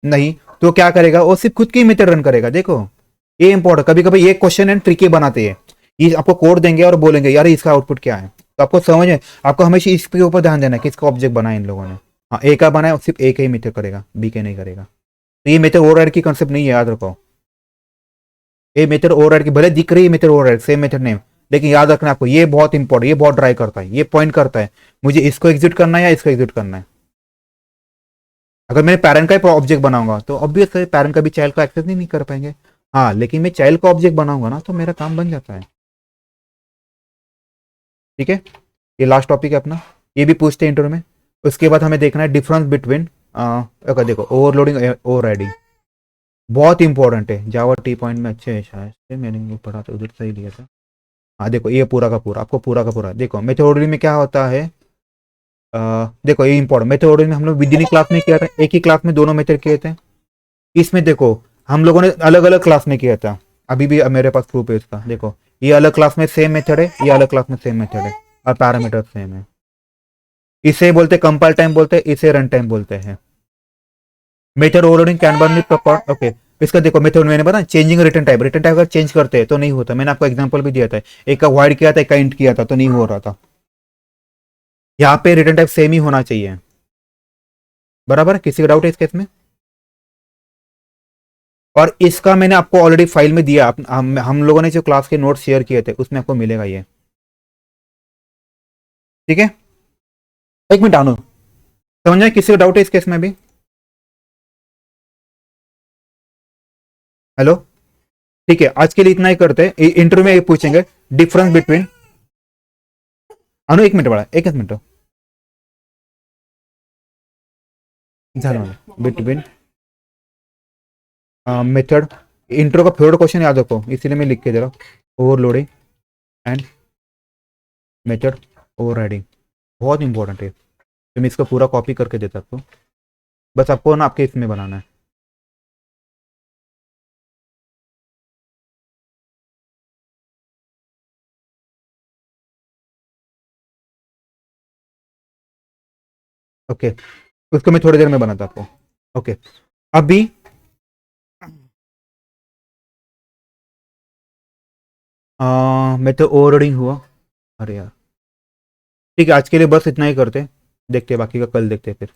नहीं। तो क्या करेगा वो, सिर्फ खुद की मेथड रन करेगा। देखो ये इंपॉर्टेंट, कभी कभी ये क्वेश्चन एंड ट्रिकी बनाते हैं। ये आपको कोड देंगे और बोलेंगे यार इसका आउटपुट क्या है, तो आपको समझ है, आपको हमेशा इसके ऊपर ध्यान देना है किसका ऑब्जेक्ट बनाया इन लोगों ने। हाँ, ए का बनाया, सिर्फ ए का ही मेथड करेगा, बी के नहीं करेगा। तो ये मेथड ओवरराइड की कंसेप्ट नहीं है, याद रखो। ये मेथड ओवरराइड की भले दिख रही है, method override same method name, लेकिन याद रखना आपको, ये बहुत इंपॉर्टेंट, ये बहुत ड्राई करता है, ये पॉइंट करता है मुझे इसको एग्जिट करना है या इसको एग्जिट करना है। अगर मैं पैरेंट का ऑब्जेक्ट बनाऊंगा तो ऑब्वियस है पैरेंट का भी चाइल्ड को एक्सेस नहीं कर पाएंगे। हाँ, लेकिन मैं चाइल्ड का ऑब्जेक्ट बनाऊंगा ना, तो मेरा काम बन जाता है। ठीक है, ये लास्ट टॉपिक है अपना, ये भी पूछते हैं इंटरव्यू में। उसके बाद हमें देखना है डिफरेंस बिटवीन, अगर देखो ओवरलोडिंग ओवरराइडिंग बहुत इंपॉर्टेंट है। जावा टी पॉइंट में अच्छे है शायद से, मैंने वो पढ़ा था उधर से ही लिया था। हाँ देखो, ये पूरा का पूरा आपको पूरा का पूरा देखो, मेथोडोलॉजी में क्या होता है। देखो ये इंपॉर्टेंट, मेथोडोलॉजी में हम लोग विद इन क्लास में किया था, एक ही क्लास में दोनों मेथड किए थे। इसमें देखो हम लोगों ने अलग अलग क्लास में किया था, अभी भी मेरे पास प्रूफ है इसका। देखो ये अलग क्लास में सेम मेथड है, ये अलग क्लास में सेम मेथड है, और पैरामीटर सेम है। इसे बोलते कंपाइल टाइम बोलते हैं, इसे रन टाइम बोलते हैं। Method overloading can be proper. Okay, इसका देखो मेथड मैंने बताया, changing return type, return type अगर चेंज करते हैं तो नहीं होता। मैंने आपको एग्जांपल भी दिया था, एक का वाइड किया था, एक का इंट किया था, तो नहीं हो रहा था। यहाँ पे रिटर्न टाइप सेम ही होना चाहिए। बराबर, किसी का डाउट है इस केस में? और इसका मैंने आपको ऑलरेडी फाइल में दिया, हम लोगों ने जो क्लास के नोट्स शेयर किए थे उसमें आपको मिलेगा ये। ठीक है, एक मिनट आनो, समझ में किसी का डाउट है इस केस में भी? हेलो, ठीक है, आज के लिए इतना ही करते हैं। इंटरव्यू में ये पूछेंगे डिफरेंस बिटवीन, अनु एक मिनट बड़ा, एक मिनट बिटवीन मेथड। इंट्रो का फेवरेट क्वेश्चन याद रखो, इसीलिए मैं लिख के दे रहा हूँ, ओवरलोडिंग एंड मेथड ओवरराइडिंग बहुत इंपॉर्टेंट है। तो मैं इसका पूरा कॉपी करके देता आपको, बस आपको ना आपके इसमें बनाना है। ओके, उसको मैं थोड़ी देर में बनाता आपको। ओके, अभी मेथड ओवरराइडिंग हुआ। अरे यार, ठीक है, आज के लिए बस इतना ही करते हैं, देखते हैं बाकी का कल देखते हैं फिर।